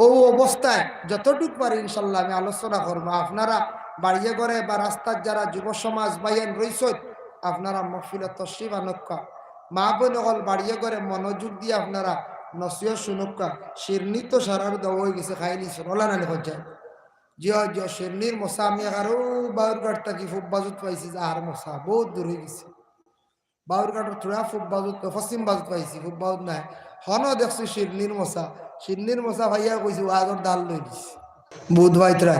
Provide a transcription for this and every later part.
ও অবস্থায় যতটুক পারি ইনশাল্লাহ আমি আলোচনা করবো। আপনারা বাড়িয়ে ঘরে বা রাস্তার যারা যুব সমাজ বাইন রইসত আপনারা মহফিলত তশরিফ আনক্কা, মা বোন হল বাড়িয়ে ঘরে মনোযোগ দিয়ে আপনারা নসিহত শুনক্কা। শিরনি তো সারার দেওয়া হয়ে গেছে খাইলি ওলা নানি হজ্জায় জিও জিও শিরনির মশা আমি আরো বাউরঘাট থাকি খুব বাজুত পাইছি যে আর মশা বহুত দূর হয়ে গেছে। বাউরঘাটের থোড়া খুব বাজুত পশ্চিম বাজুত পাইছি খুব বাউত নাই হন দেখছি শিরনির মশা। শিরনির মশা ভাইয়া কইছি আজর ডাল লই দিছি বুধ বাইতরা,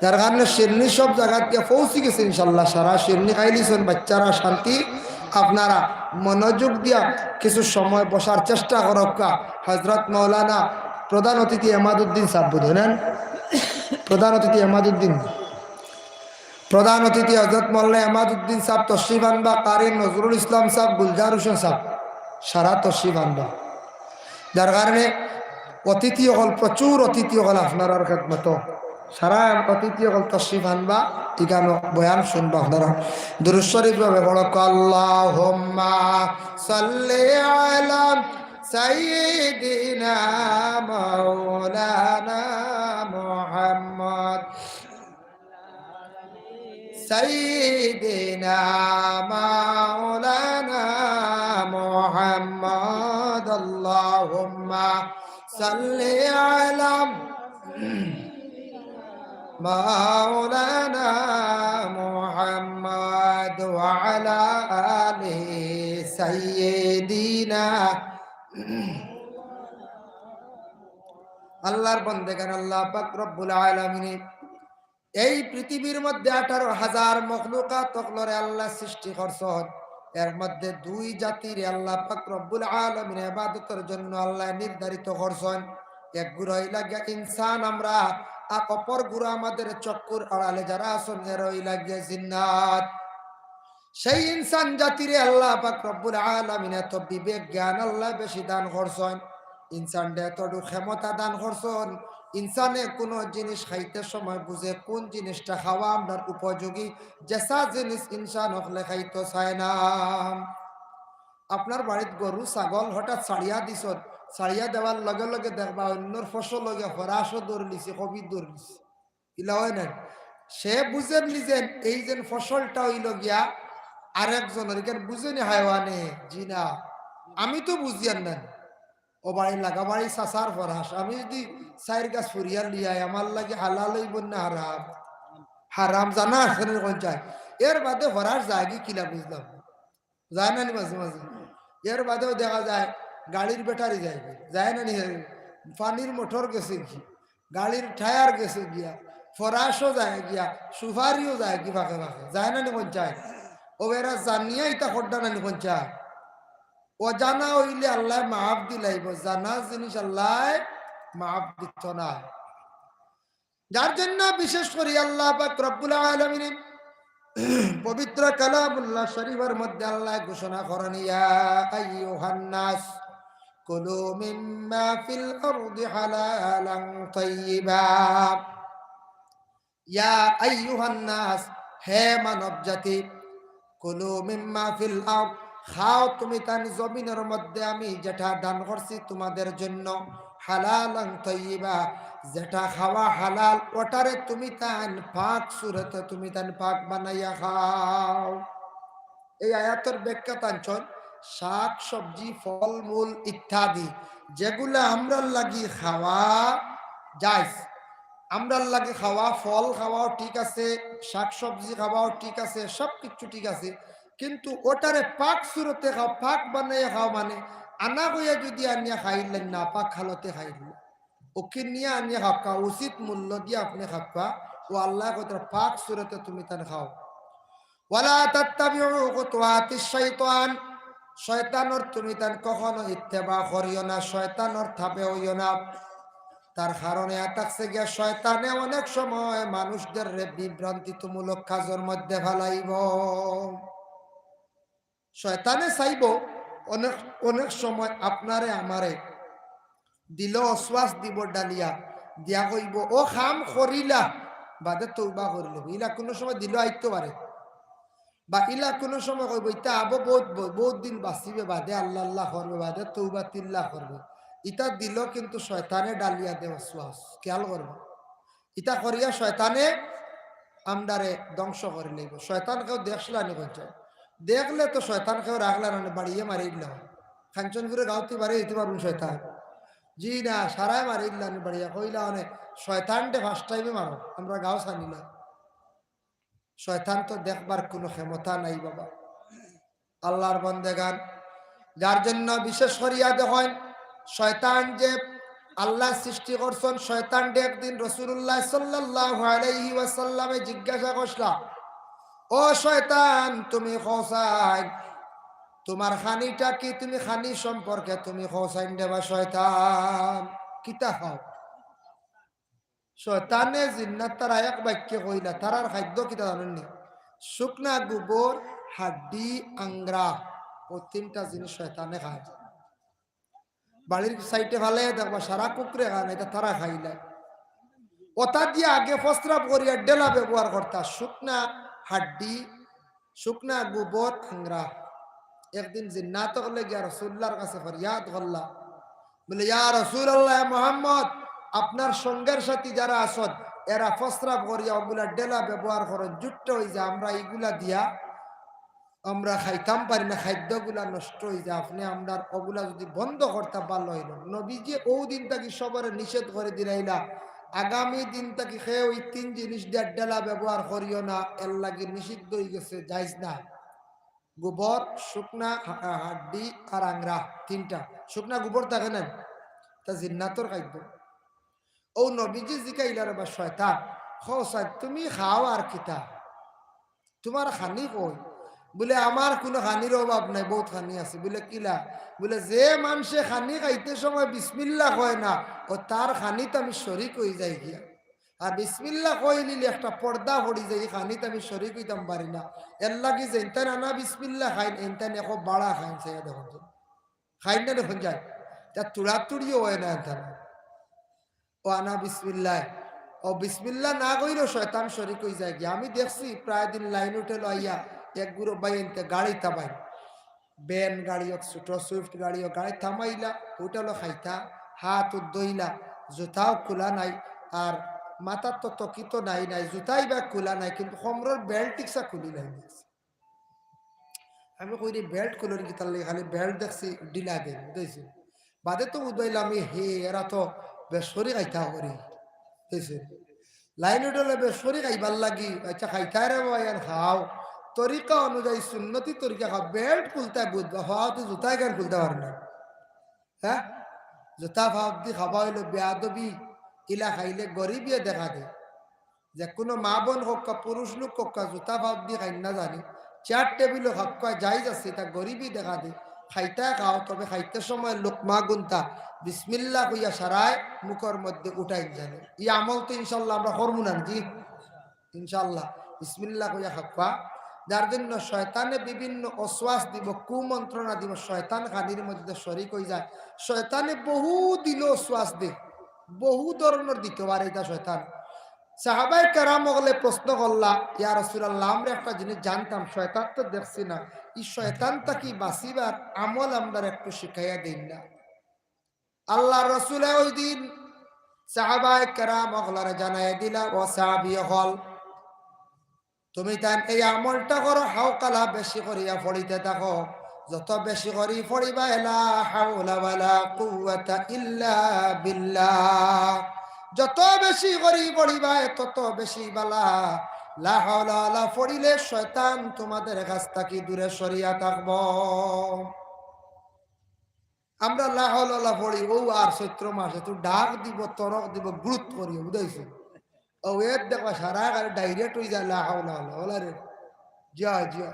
যার কারণে শিরনি সব জায়গাতে পৌঁছে গেছে ইনশাল্লাহ। সারা শিরনি খাইলিছেন বাচ্চারা শান্তি। আপনারা মনোযোগ দিয়া কিছু সময় বসার চেষ্টা করক্কা। হজরত মৌলানা প্রধান অতিথি এমাদুদ্দিন সাহেব বুঝলেন, প্রধান অতিথি এমাদুদ্দিন, প্রধান অতিথি হজরত মৌলানা এমাদুদ্দিন সাহেব তশরিফ আনবা। কারি নজরুল ইসলাম সাহেব, গুলজার হোসেন সাহেব সারা তশরিফ আনবা। যার কারণে অতিথি হল প্রচুর অতিথি হল আপনার খেদমত সারা অতিথি হল তশরিফ আনবা। ঠিকানো বয়ান শুনবা আপনারা দুরূদ শরীফ ভাবে পড়ক। আল্লাহুম্মা সাল্লি আলা সাইয়্যিদিনা মাওলানা মুহাম্মদ সাইয়্যিদিনা মাওলানা মুহাম্মদ আল্লাহুম্মা সাল্লি আলা মাওলানা মুহাম্মদ ওয়া আলা আলি সাইয়্যিদিনা। আল্লাহর বান্দাগান আল্লাহ পাক রব্বুল আলামিন এই পৃথিবীর মধ্যে 18,000 মখলুকাত তকলরে আল্লাহ সৃষ্টি করছেন। এর মধ্যে দুই জাতির আল্লাহ পাক রব্বুল আলামিন ইবাদতের জন্য আল্লাহ নির্ধারিত করছেন। এক গুরু হইলা গিয়া ইনসান আমরা, আর অপর গুরু আমাদের চক্কুর আড়ালে যারা আছেন এরা হইলা গিয়া জিন্নাত। সেই ইনসান জাতিরে আল্লাহ পাক রব্বুল আলামিন এত বিবেক জ্ঞান আল্লাহ বেশি দান করছেন। ইনসানকে এতটুকু ক্ষমতা দান করছেন, ইনসানে কোনো জিনিস খাইতে সময় বুঝে কোন জিনিসটা খাওয়া আপনার উপযোগী, যেসা জিনিস ইনসান হকলে খাইতে চায় না। আপনার বাড়িত গরু ছাগল হঠাৎ ছাড়িয়া দিছ, ছাড়িয়া দেওয়ার লগে লগে দেখবা অন্যর ফসল লগে হরাসও দৌড় লিছে, কবি দৌড় লিছে, ইলা হয় না। সে বুঝেন নিজেন এই যে ফসলটা হইল গিয়া আরেকজনের, কেন বুঝেনি হায়ওয়ানে জি না, আমি তো বুঝিয়ান না। ও বাড়ি লাগা বাড়ি চাচার ফরাস, আমি যদি চায়ের গাছ ফুরিয়ার লিয়াই আমার লাগে হালাল হইব না হারাম? হারাম জানা আসেন কোন চায়। এর বাদে ফরাস যায় কি কিলা বুঝলাম, যায় না নি মাঝে মাঝে। এর বাদেও দেখা যায় গাড়ির ব্যাটারি যায়, যায় না নি, পানির মোটর গেছে কি, গাড়ির টায়ার গেছে গিয়া, ফরাসও যায় গিয়া, সুপারিও যায় কি ফাঁকে ফাঁকে, যায় না নি কোন চায়। ও এরা জানিয়া ইটা করডা না নি কোন চায়। অজানা হইলে আল্লাহ মাফ দিলাইব, জানা জিনিস আল্লাহ মাফ দিত না। যার জন্য বিশেষ করে আল্লাহ পাক রব্বুল আলামিন পবিত্র কালামুল্লাহ শরীফের মধ্যে আল্লাহ ঘোষণা করেন, ইয়া আইয়ুহান নাস কুলু মিম্মা ফিল আরদি হালালান তাইয়্যিবা। ইয়া আইয়ুহান নাস, হে মানব জাতি, কুলু মিম্মা ফিল আরদ, খাও তুমি তান জমিনের মধ্যে আমি যেটা দান করছি তোমাদের জন্য, হালালান তাইয়্যিবা, যেটা খাওয়া হালাল ওটারে তুমি তান পাক সুরতে তুমি তান পাক বানাইয়া খাও। এই আয়াতের ব্যাখ্যা তাঞ্চন শাক সবজি ফলমূল ইত্যাদি যেগুলা আমরার লাগি খাওয়া যায়, আমরার লাগে খাওয়া, ফল খাওয়াও ঠিক আছে, শাক সবজি খাওয়াও ঠিক আছে, সব কিছু ঠিক আছে, কিন্তু ওটারে পাক সুরতে খাও, পাক বানাইয়া খাও মানে আনা হইয়া যদি আনিয়া খাইলেন না পাক খালতে খাইলেন, ওকে নিয়ে আনিয়া খাপকা উচিত মূল্য দিয়ে আপনি খাপকা, ও আল্লাহ কথা পাক সুরতে তুমি তান খাও। ওয়ালা তাত্তাবিউ খুতুওয়াতিশ শাইতান, শয়তানের তুমি তান কখনো ইত্তেবা করিও না, শয়তানের থাপে হইও না। তার কারণে থাকছে গিয়া শয়তানে অনেক সময় মানুষদের বিভ্রান্তিমূলক কাজের মধ্যে ফেলাইব। শয়তানে চাইব অনেক অনেক সময় আপনারে আমারে দিল অশ্বাস দিব ডালিয়া দিয়া কইব ও খাম করিলা বাদে তৌবা করলে, ইলা কোনো সময় দিল আইতে পারে, বা ইলা কোনো সময় কইব ইটা আবো বহুত বহুত দিন বাঁচিবে বাদে আল্লাহ আল্লাহ করবে বাদে তৌবা তিল্লা করবে। ইটা দিল কিন্তু শয়তানে ডালিয়া দে ওয়াসওয়াস খেয়াল করবা ইটা করিয়া শয়তানে আমদারে ধ্বংস করে লইব শয়তান কেউ দেখলানি কইছে দেখলে তো শয়তান কেউ রাখলা না বাড়িয়ে মারি দিল খাঞ্চনপুরে গাঁওতে বাড়ি দিতে পারুন শয়তান জি না সারাই মারি দিলানি বাড়িয়া কইলা অনেক শয়তানটে ফার্স্ট টাইমে মারো আমরা গাঁও ছানিলা শয়তান তো দেখবার কোনো ক্ষমতা নাই বাবা আল্লাহর বন্দেগান যার জন্য বিশেষ করিয়া দেখেন শয়তান যে আল্লাহ সৃষ্টি করছেন শয়তান একদিন রাসূলুল্লাহ সাল্লাল্লাহু আলাইহি ওয়াসাল্লামে জিজ্ঞাসা করলা ও শয়তান তুমি খোসাই তোমার খানিটা কি তুমি খানি সম্পর্কে তুমি খোসাইন দেবা শয়তান কিতা খাও শয়তানে জিন্নাত তারা এক বাক্যে কইলা তারার খাদ্য কিতা জানেননি শুকনা গোবর হাড্ডি আংরা ও তিনটা জিনিস শয়তানে খায় বাড়ির সাইডে ভালে দেখবা সারা কুকুরে খায় না এটা তারা খাইলে ওটা দিয়ে আগে প্রস্রাব করিয়া ডেলা ব্যবহার করতা শুকনা হাড্ডি শুকনা গোবর আংরা একদিন জিন্নাত করলে গিয়া রাসূলুল্লাহর কাছে ফরিয়াদ করলা বলে ইয়া রাসূলুল্লাহ মুহাম্মদ আপনার সঙ্গের সাথী যারা আসত এরা প্রস্রাব করিয়া ওগুলা ডেলা ব্যবহার করেন জুট্টা হয়ে যায় আমরা এইগুলা দিয়া আমরা খাইতাম পারি না খাদ্যগুলা নষ্ট হয়ে যায় আপনি আমরা ওগুলা যদি বন্ধ করতে ভালো হইল নবীজি ও দিন তাকে সবার নিষেধ করে দিলাইলা আগামী দিন তাকে খেয়ে ওই তিন জিনিস দিয়ে ডেলা ব্যবহার করিও না এর লাগে নিষিদ্ধ হয়ে গেছে যাইজ না গোবর শুকনা হাড্ডি আর আংরা তিনটা শুকনা গোবর থাকে না তা জিন্নাতর খাদ্য ও নবীজি জিকাইলার বা শয়তান খোসাই তুমি খাও আর কিতা তোমার খানি কই বলে আমার কোনো খানির অভাব নাই বহুত খানি আছে বলে কিলা বলে যে মানুষে খানি খাইতে সময় বিসমিল্লাহ কয় না ও তার খানিতে আমি শরিক হয়ে যাই গিয়া আর বিসমিল্লাহ কই নিলে একটা পর্দা পড়ি যায় খানিতে আমি শরিক হইতাম পারি না এর লাগি যে ইনতান আনা বিসমিল্লাহ খাইন ইনতান এখন বাড়া খাইন সে দেখুন খাইন না দেখুন যায় তা তুড়াতুড়িও হয় না এনতান ও আনা বিসমিল্লাহ ও বিসমিল্লাহ না কইলেও শয়তান শরিক হয়ে যায় গিয়া আমি দেখছি প্রায় দিন লাইন উঠে লইয়া এক গুরু বাইনতে গাড়ি থামাই বেন গাড়ি হোক ছোট সুইফট গাড়ি হোক গাড়ি থামাইলা উঠালো খাইতা হাত দইলা জুতাও খোলা নাই আর মাথার তো তকিত নাই নাই জুতাই বা খোলা নাই কিন্তু সমরের বেল্ট টিকসা খুলি নাই আমি কই বেল্ট খুলেন কি তার খালি বেল্ট দেখছি ডিলা দেন বুঝেছি বাদে তো উদইলাম হে এরা তো বেসরি খাইতা করি বুঝেছি লাইন উঠলে বেসরি খাইবার লাগি আচ্ছা খাইতাই রে ভাই আর খাও তরিকা অনুযায়ী সুন্নতি তরিকা খাও বেল্ট খুলতে বুঝবা হওয়া তো জুতাই গান খুলতে পারে না হ্যাঁ জুতা ভাব দি খাওয়া হইলো বেয়াদবি ইলা খাইলে গরিবিয়ে দেখা দে যে কোনো মা বোন হোক পুরুষ লোক হোক জুতা ভাব দি খাই না জানি চেয়ার টেবিল হোক যাই যাচ্ছে তা গরিবই দেখা দে খাইতা খাও তবে খাইতে সময় লোকমা গুনতা বিসমিল্লাহ কইয়া সারায় মুখের মধ্যে উঠাই জানে ই আমল তো ইনশাল্লাহ আমরা করবো না জি ইনশাল্লাহ বিসমিল্লাহ কইয়া খাপ্পা যার জন্য শয়তানে বিভিন্ন অশ্বাস দিব কুমন্ত্রণা দিব শয়তান খানির মধ্যে শরিক হয়ে যায় শয়তানে বহু দিল অশ্বাস দে বহু ধরনের দিতে পারে এটা শয়তান সাহাবায়ে কেরাম হলে প্রশ্ন করলা ইয়া রাসূলুল্লাহ আমরা একটা জিনিস জানতাম শয়তান তো দেখছি না এই শয়তানটা কি বাঁচিবার আমল আমরা একটু শিখাইয়া দিন না আল্লাহ রাসূল ওই দিন সাহাবায়ে কেরাম হলারে জানাই দিলা ও সাহাবী হল তুমি তাই এই আমলটা করো হাওকালা বেশি করিয়া পড়িতে থাকো যত বেশি করি পড়িবা লা হাওলা ওয়ালা কুওয়াতা ইল্লা বিল্লাহ যত বেশি করি পড়িবা তত বেশি বালা লা হাওলা ওয়ালা পড়িলে শয়তান তোমাদের কাছ থেকে দূরে সরিয়া থাকবো আমরা লা হাওলা ওয়ালা পড়ি ও আর চৈত্র মাসে তো ডাক দিব তরক দিব গুরুত্ব করি বুঝাইছো ও এর দেখো সারা গাড়ি ডাইরেক্ট হয়ে যায় লা হাওলা ওয়ালা রে জিয়া জিয়া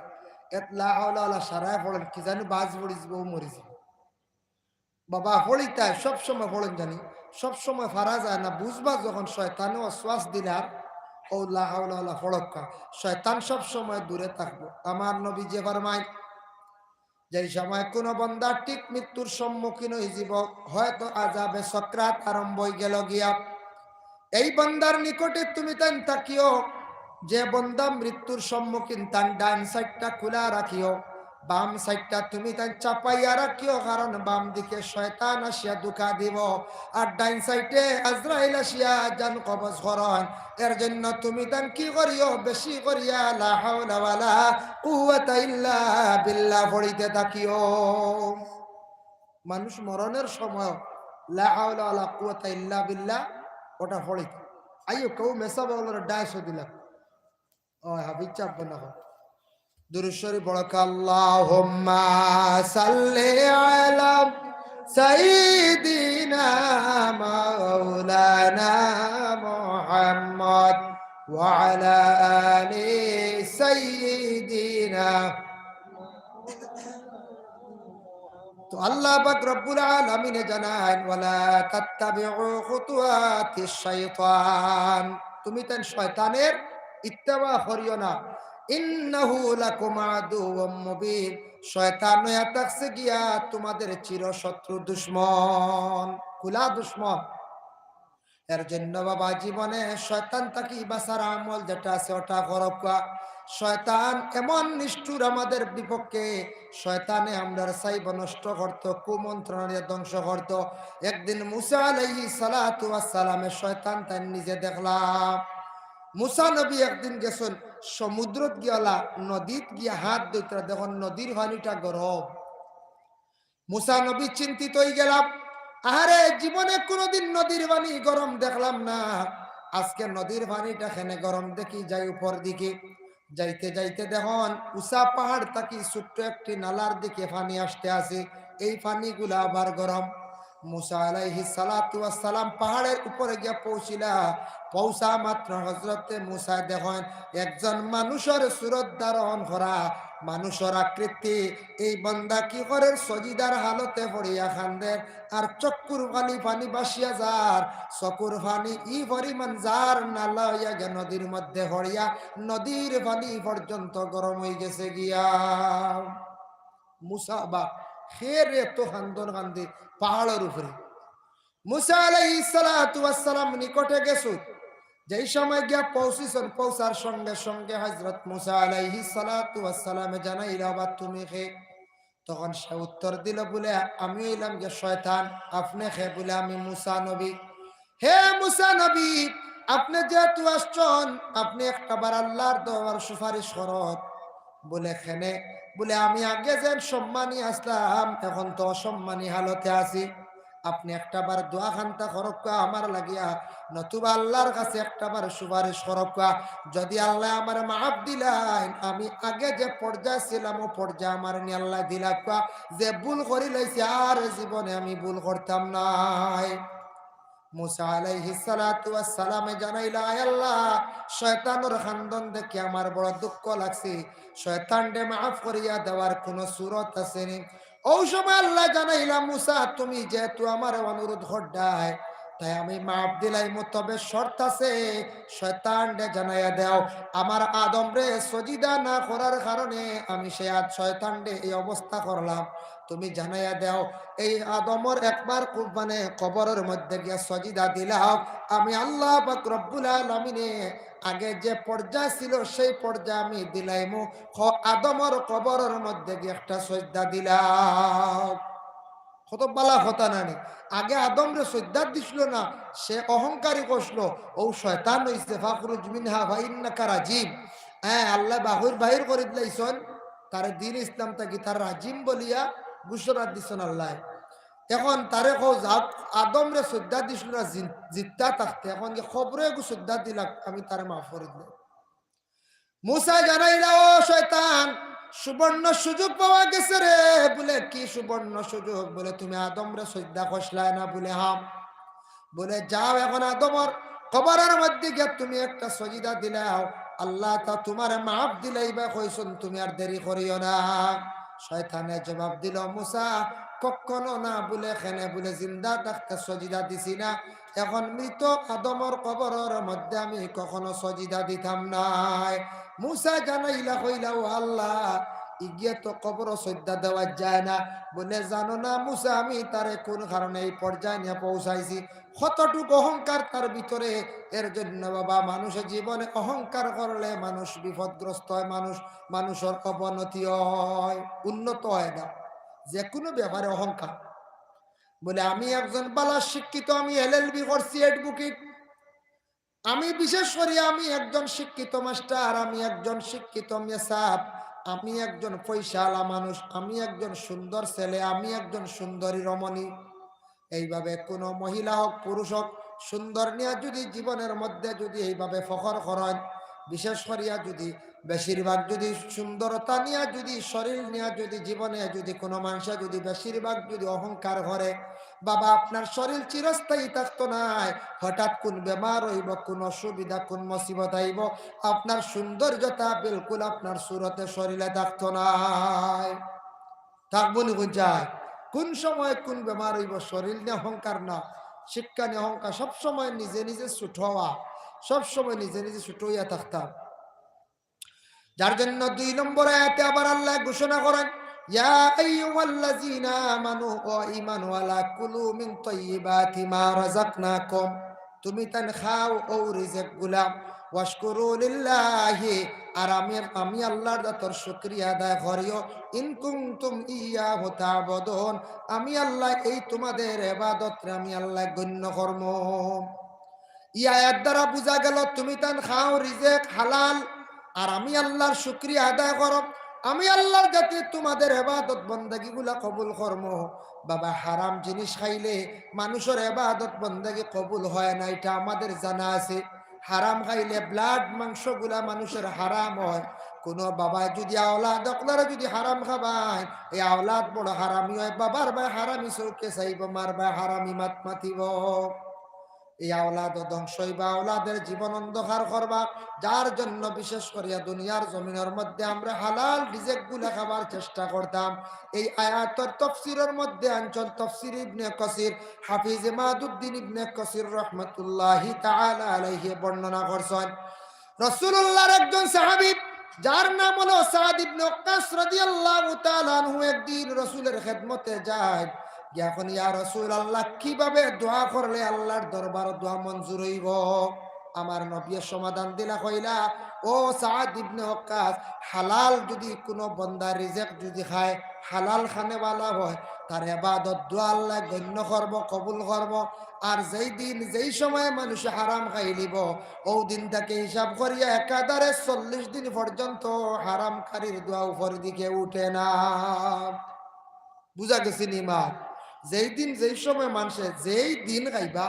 এত লা হাওলা ওয়ালা সারা পড়েন কি জানি বাজ পড়িস বউ মরিস বাবা পড়িতায় সবসময় পড়েন জানি সবসময় ফারা যায় না বুঝবা যখন শয়তানে অশ্বাস দিলার ও লা হাওলা ওয়ালা ফড়ক্কা শয়তান সবসময় দূরে থাকবো আমার নবী যে ফরমায় যেই সময় কোন বান্দা ঠিক মৃত্যুর সম্মুখীন হয়ে যাব হয়তো আযাবে সাকরাত আরম্ভ হয়ে গেল গিয়া এই বান্দার নিকটে তুমি তান তাকিও যে বান্দা মৃত্যুর সম্মুখীন তান ডান সাইডটা খোলা রাখিও বাম সাইডটা তুমি তাই চাপাইয়া রাখিও, কারণ বাম দিকে শয়তান আসিয়া দুকা দিব, আর ডাইন সাইডে আজরাইল আসিয়া জান কবজ করন। এর জন্য তুমি তান কি করিও, বেশি করিয়া লা হাওলা ওয়ালা কুওয়াতা ইল্লা বিল্লাহ পড়িতে থাকিও। মানুষ মরণের সময় লা হাওলা ওয়ালা কুওয়াতা ইল্লা বিল্লাহ ওটা পড়িতে। আইও কেউ মেসা বলার ডাইস দিলা ও হাবিজ চাপ না। দুরূদ শরীফ পড়ক। আল্লাহুম্মা সাল্লি আলা সাইয়্যিদিনা মাওলানা মুহাম্মদ ওয়া আলা আলি সাইয়্যিদিনা। তো আল্লাহ পাক রব্বুল আলামিন জানান, ওয়ালা তাত্তাবিউ খুতুওয়াতিশ শাইতান, তুমি তান শয়তানের ইত্তেবা করিও না। ইন্নাহু লাকুম আদুউম মুবিন, শয়তান হইয়া থাকছে গিয়া তোমাদের চিরশত্রু দুশমন, কুলা দুশমন। এর জন্য বাবা জীবনে শয়তান তাকে বাঁচার আমল যেটা আছে ওটা করবা। শয়তান এমন নিষ্ঠুর আমাদের বিপক্ষে, শয়তানে আমরা চাইব নষ্ট করতো, কুমন্ত্রণা দিয়ে ধ্বংস করতো। একদিন মুসা আলাইহিস সালাতু ওয়াস সালামের শয়তান তাই নিজে দেখলাম। মুসা নবী একদিন গেছেন সমুদ্রত গিয়ালা, নদীত গিয়া হাত ধুইতে দেখুন নদীর পানিটা গরম। মুসা নবী চিন্তিত হয়ে গেলাম, আরে জীবনে কোনোদিন নদীর পানি গরম দেখলাম না, আজকে নদীর পানিটা খেনে গরম দেখি। যাই উপর দিকে, যাইতে যাইতে দেখুন উষা পাহাড় থাকি ছোট্ট একটি নালার দিকে পানি আসতে আসে, এই পানিগুলা আবার গরম। মুসা আলাইহিস সালাতু ওয়াস সালাম পাহাড়ের উপরে গিয়া পৌঁছিলা। পৌঁছা মাত্র হযরতে মুসা দেখেন একজন মানুষের সুরত ধারণ করা, মানুষের আকৃতি, এই বান্দা কি করে সজিদার হালতে পড়িয়া খান্দের, আর চক্কুর পানি পানি বাসিয়া যার, চকুর পানি ই পরিমাণ যার নালা হইয়া গে নদীর মধ্যে পড়িয়া নদীর পানি পর্যন্ত গরম হয়ে গেছে গিয়া। মুসা বা খেরে তো খান্দন কান্দি পাহাড়ের উপরে। মুসা আলাইহিস সালাতু ওয়াস সালাম নিকটে গেছে, যেই সময় গিয়া পৌঁছিছেন, পৌঁছার সঙ্গে সঙ্গে হযরত মুসা আলাইহিস সালাতু ওয়াস সালামে জানাইলা, বা তুমি কে? তখন সে উত্তর দিল, বলে আমি হইলাম যে শয়তান। আপনি কে? বলে আমি মুসা নবী। হে মুসা নবী, আপনি যেহেতু আসছেন, আপনি একটাবার আল্লাহর দরবার সুপারিশ করত। বলে খেনে? বলে আমি আগে যেন সম্মানী আসলাম, এখন তো অসম্মানী হালতে আছি। আপনি একটাবার দোয়া খান্তা করক্কা আমার লাগিয়া, নতুবা আল্লাহর কাছে একটাবার সুপারিশ করক্কা। যদি আল্লাহ আমার মাফ দিলেন, আমি আগে যে পর্যায়ে ছিলাম ও পর্যায়ে আমার নিয়ে আল্লাহ দিলাক্কা, যে ভুল করি লাইছি আর জীবনে আমি ভুল করতাম নাই। মুসা আলাইহিস সালাতু ওয়াস সালামে জানাইলা, আয় আল্লাহ, শয়তানের খান্দন দেখে আমার বড় দুঃখ লাগছে, শয়তানকে মাফ করিয়া দেওয়ার কোন সুরত আছে নি? ওই সময় আল্লাহ জানাইলা, মুসা তুমি যেহেতু আমার অনুরোধ করডায়, তাই আমি মাফ দিলাইম, তবে শর্ত আছে, শয়তানকে জানাইয়া দাও আমার আদম রে সজিদা না করার কারণে আমি সে আজ শয়তানকে এই অবস্থা করলাম। তুমি জানাইয়া দাও এই আদমর একবার মানে কবরের মধ্যে গিয়া সজিদা দিলাম, আমি আল্লাহ পাক রব্বুল আলামিনে আগে যে পর্যায় ছিল সেই পর্যায়ে আমি দিলাইমু, আদমর কবরের মধ্যে গিয়ে একটা সজদা দিলাম। কত বালা কথা নানি, আগে আদম রে সজ্জা দিছিল না, সে অহংকারী করছিল, ও শয়তান হইছে, ফাখরুজ মিনহা ফা ইন্নাকা রাজিম। হ্যাঁ, আল্লাহ বাহুর বাহির করে দিলাইছন, তার দিন ইসলাম তাকি তার রাজিম বলিয়া ঘোষণা দিছেন আল্লাহ। এখন তারে কও যাক আদম রে সজ্জা দিছিল না জিত্তা থাকতে, এখন যে খবরে গো সজ্জা দিলাক, আমি তারে মাফ করে দিলাম। মুসা জানাইলা, ও শয়তান, সুবর্ণ সুযোগ পাওয়া গেছে রে। বলে কি সুবর্ণ সুযোগ? বলে তুমি আদম রে সজ্জা খসলায় না? বলে হাম। বলে যাও এখন আদমর কবরের মধ্যে গিয়ে তুমি একটা সজিদা দিলাও, আল্লাহ তা তোমার মাফ দিলেই বা কইছুন, তুমি আর দেরি করিও না। শয়তানে জবাব দিল, মুসা কখনো না। বলে খেনে? বলে জিন্দা থাকতে সজিদা দিছি না, এখন মৃত আদমর কবরের মধ্যে আমি কখনো সজিদা দিতাম নাই। মুসা জানাইলা, কইলা, ও আল্লাহ, ইগিয়ে তো কবর শ্রদ্ধা দেওয়া যায় না। বলে জানো না মুসা আমি তারে কোন কারণে এই পর্যায়ে নিয়ে পৌঁছাইছি, কতটুকু অহংকার তার ভিতরে। এর জন্য বাবা মানুষের জীবনে অহংকার করলে মানুষ বিপদগ্রস্ত হয়, মানুষের অবনতি হয়, উন্নত হয় না যে কোনো ব্যাপারে অহংকার। বলে আমি একজন বালা শিক্ষিত, আমি এলএলবি করছি, অ্যাডভোকেট, আমি বিশেষ করে আমি একজন শিক্ষিত মাস্টার, আমি একজন শিক্ষিত মেসাব, আমি একজন পয়সাওয়ালা মানুষ, আমি একজন সুন্দর ছেলে, আমি একজন সুন্দরী রমণী। এইভাবে কোনো মহিলা হোক পুরুষ হোক সুন্দর নিয়ে যদি জীবনের মধ্যে যদি এইভাবে ফখর করেন, বিশেষ করিয়া যদি বেশিরভাগ যদি সুন্দরতা নিয়ে যদি শরীর নিয়ে যদি জীবনে যদি কোনো মানুষের যদি বেশিরভাগ যদি অহংকার করে, বাবা আপনার শরীর চিরস্থায়ী থাকতো নাই। হঠাৎ কোন বেমার হইব, কোন অসুবিধা কোন মুসিবত আইব, আপনার সৌন্দর্যতা বিলকুল আপনার সুরতে শরীরে থাকতো নাই। থাকবো নি যায় কোন সময় কোন বেমার হইব, শরীর নিয়ে অহংকার না, শিক্ষা নিয়ে অহংকার, সবসময় নিজে নিজে ছুট হওয়া, সবসময় নিজে নিজে ছুট হইয়া থাকতাম। যার জন্য 2 নম্বর আয়াতে আবার আল্লাহ ঘোষণা করেন, ইয়া আইয়ুহাল্লাযীনা আমানু ও ঈমানওয়ালা কুলু মিন তাইয়্যিবাতি মা রাযাকনাকুম, তুমি তান খাও ও রিজিক গুলা, ওয়াশকুরু লিল্লাহি, আর আমি আল্লাহর দাতর শুকরিয়া আদায় করিও, ইন কুনতুম ইয়াহু তা'বুদুন, আমি আল্লাহ এই তোমাদের ইবাদত আমি আল্লাহ গণ্য করব। এই আয়াত দ্বারা বোঝা গেল তুমি তান খাও রিজিক হালাল, আর আমি আল্লাহর শুকরিয়া আদায় করো, আমি আল্লাহর যাতে তোমাদের ইবাদত বন্দেগী গুলা কবুল করব। বাবা হারাম জিনিস খাইলে মানুষের ইবাদত বন্দেগী কবুল হয় না, এটা আমাদের জানা আছে। হারাম খাইলে ব্লাড মাংস গুলা মানুষের হারাম হয়। কোনো বাবা যদি আওলাদ আপনারা যদি হারাম খাবায়, এই আওলাদ বড় হারামি হয়, বাবার ভাই হারামি চৌকে চাইব, মার ভাই হারামি মাত মাতিব, এই আওলাদ ধ্বংস হইবা, আওলাদের জীবন অন্ধকার করবা। যার জন্য বিশেষ করিয়া দুনিয়ার জমিনের মধ্যে আমরা হালাল রিজিক গুলা খাবার চেষ্টা করতাম। এই আয়াতের তাফসীরের মধ্যে আনছেন তাফসীর ইবনে কাসির, হাফিজ ইমাদউদ্দিন ইবনে কাসির রাহমাতুল্লাহি তাআলা আলাইহি বর্ণনা করছেন, রাসূলুল্লাহর একজন সাহাবী যার নাম হলো সাদ ইবনে ওয়াক্কাস রাদিয়াল্লাহু তাআলা আনহু একদিন রাসূলের খেদমতে যায়, এখন ইয়া রাসূলুল্লাহ কিভাবে দোয়া করলে আল্লাহর দরবার দোয়া মঞ্জুর হইব? আমার নবী সমাধান দিলা কইলা, ও সাদ ইবনে ওয়াক্কাস, হালাল যদি কোনো বান্দা রিজিক যদি খায়, হালাল খানেওয়ালা হয়, তার ইবাদত দোয়া আল্লাহ গণ্য করব, কবুল করব। আর যেই দিন যেই সময় মানুষ হারাম খাইলিব, ও দিন থেকে হিসাব করিয়া একাধারে 40 দিন পর্যন্ত হারামকারীর দোয়া উপর দিকে উঠে না। বুঝা গেছে নিমা? যেই দিন যেই সময় মানুষে যেই দিন খাইবা,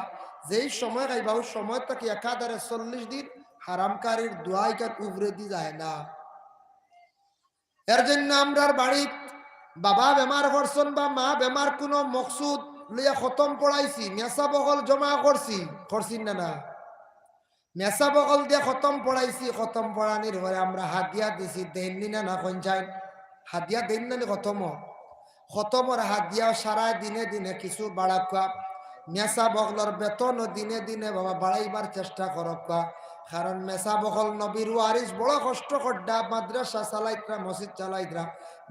যেই সময় খাইবা, ওই সময় থেকে একাধারে 40 দিন হারামকারীর দোয়াইকার উবরে দি যায় না। এর জন্য আমরার বাড়ি বাবা বেমার করছেন বা মা বেমার, কোনো মকসুদ লইয়া খতম পড়াইছি, মেসা বগল জমা করছি না না, মেসা বগল দিয়ে খতম পড়াইছি, খতম পড়ানির পরে আমরা হাদিয়া দিছি, দেননি না না কোন যায় হাদিয়া দেন না খতমর হাদিয়া সারা দিনে দিনে কিছু বাড়াকা, মেসা বগলর বেতন দিনে দিনে বাবা বাড়াইবার চেষ্টা করকা। কারণ মেসা বগল নবীর ওয়ারিস বড় কষ্ট করডা, মাদ্রাসা চালাইতরা, মসজিদ চালাইতরা,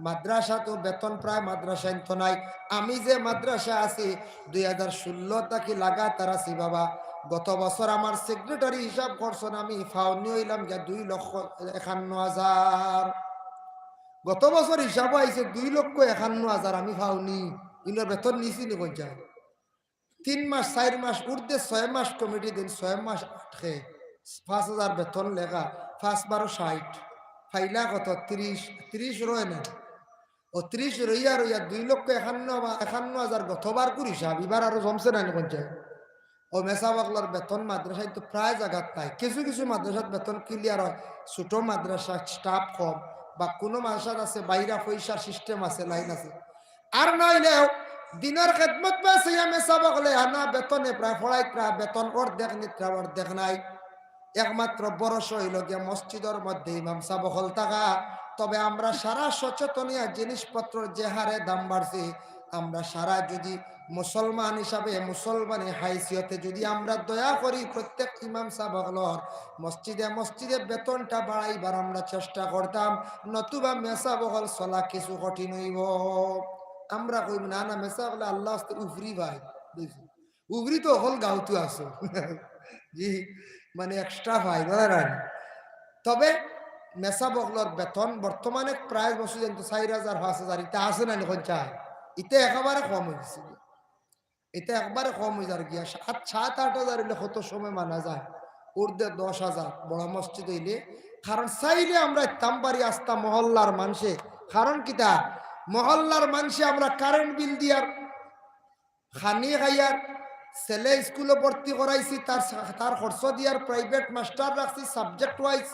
মাদ্রাসা তো বেতন প্রায় মাদ্রাসা তো নাই। আমি যে মাদ্রাসা আছি 2016 তাকি লাগাতার আছি বাবা। গত বছর আমার সেক্রেটারি হিসাব করছেন, আমি ফাউনি হইলাম গিয়া 2,51,000। গত বছর হিসাব আইছে 2,51,000, আমি পাওনি। ইনার বেতন নিছি নি কোন যায় 3 মাস 4 মাস উর্ধে 6 মাস কমিটি দিন, 6 মাস আটকে 5,000 বেতন লেখা, 5-12-60 ফাইলা কত 30 রয়ে না, ও 30 রইয়া 2,51,000 গতবার করে হিসাব, এবার আরো জমছে না কোন যায়। ও মেসা বাগলার বেতন মাদ্রাসায় তো প্রায় জায়গাত পাই, কিছু কিছু মাদ্রাসার বেতন ক্লিয়ার হয়, ছোট মাদ্রাসা স্টাফ কম, বা কোনো মাদ্রাসার আছে বাইরা পয়সার সিস্টেম আছে, লাইন আছে। আর নইলেও দিনের খেদমত পাইছে মেসা বাগলে আনা বেতনে প্রায় ফড়াই প্রায় বেতন অর্ধেক নিত্রা অর্ধেক নাই। একমাত্র বরস হইল গিয়া মসজিদের মধ্যে ইমাম সাহেব হল থাকা। তবে আমরা সারা সচেতনিয়া জিনিসপত্র যে হারে দাম বাড়ছে, আমরা সারা যদি মুসলমান হিসাবে মুসলমানের হাইসিয়তে যদি আমরা দয়া করি প্রত্যেক ইমাম সাহেবগুলোর মসজিদে মসজিদে বেতনটা বাড়াইবার আমরা চেষ্টা করতাম, নতুবা মেসা বগল চলা কিছু কঠিন হইব। আমরা কইব না না মেসা বলে আল্লাহ উফরি ভাই, উফরি তো হল গাউতু আছো জি, মানে এক্সট্রা ভাই বলেন। তবে মেসা বগলর বেতন বর্তমানে প্রায় বছর কিন্তু 4,000 5,000 ইটা আছে না এখন চায়, ইতে একেবারে কম হয়ে গেছে, এটা একবারে কম হয়ে যার গিয়া 7-8 হাজার হইলে কত সময় মানা যায়, উর্ধে 10,000 বড় মসজিদ হইলে। কারণ চাইলে আমরা তাম্বারি আস্তা মহল্লার মানুষে, কারণ কিতা মহল্লার মানুষে আমরা কারেন্ট বিল দিয়ার, খানি খাইয়ার, ছেলে স্কুলে ভর্তি করাইছি, তার খরচ দিয়ার, প্রাইভেট মাস্টার রাখছি সাবজেক্ট ওয়াইজ,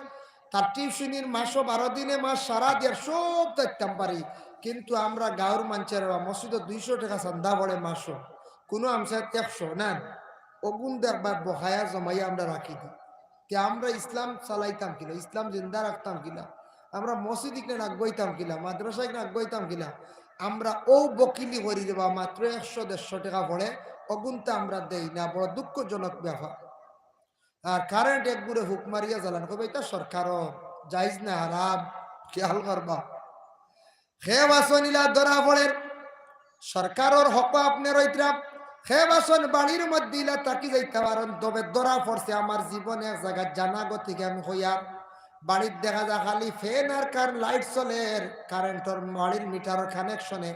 তার টিউশনির মাসও 12 দিনে মাস সারা দিয়ার সব দেখতাম পারি। কিন্তু আমরা গাঁর মানুষের মসজিদে 200 টাকা চান্দা পড়ে মাসও, কোনো আমসার 100 না, অগুন দেখবার বহায়া জমাইয়া আমরা রাখি দিই। তে আমরা ইসলাম চালাইতাম কিনা, ইসলাম জিন্দা রাখতাম কিনা, আমরা মসজিদ কিনা আগুয়াইতাম কিনা, মাদ্রাসায় কিনা আগুয়াইতাম কিনা, আমরা ও বকিলি করি দেবা মাত্র 100-150 টাকা পড়ে, অগুনটা আমরা দেই না, বড় দুঃখজনক ব্যাপার। আর কারেন্ট একগুড়ে হুক মারিয়া জ্বালান কবে এটা সরকারও যাইজ না হারাম, খেয়াল করবা। হে বাসনিলা ধরা পড়ে সরকারের হক আপনি রইতরা, হে বাসন বাড়ির মধ্যে ইলা তাকি যাইতে পারেন, তবে ধরা পড়ছে আমার জীবনে এক জায়গায় জানাগো থেকে আমি হইয়ার বাড়ির দেখা যায় খালি ফ্যান আর কার লাইট চলে, কারেন্টর বাড়ির মিটার কানেকশনে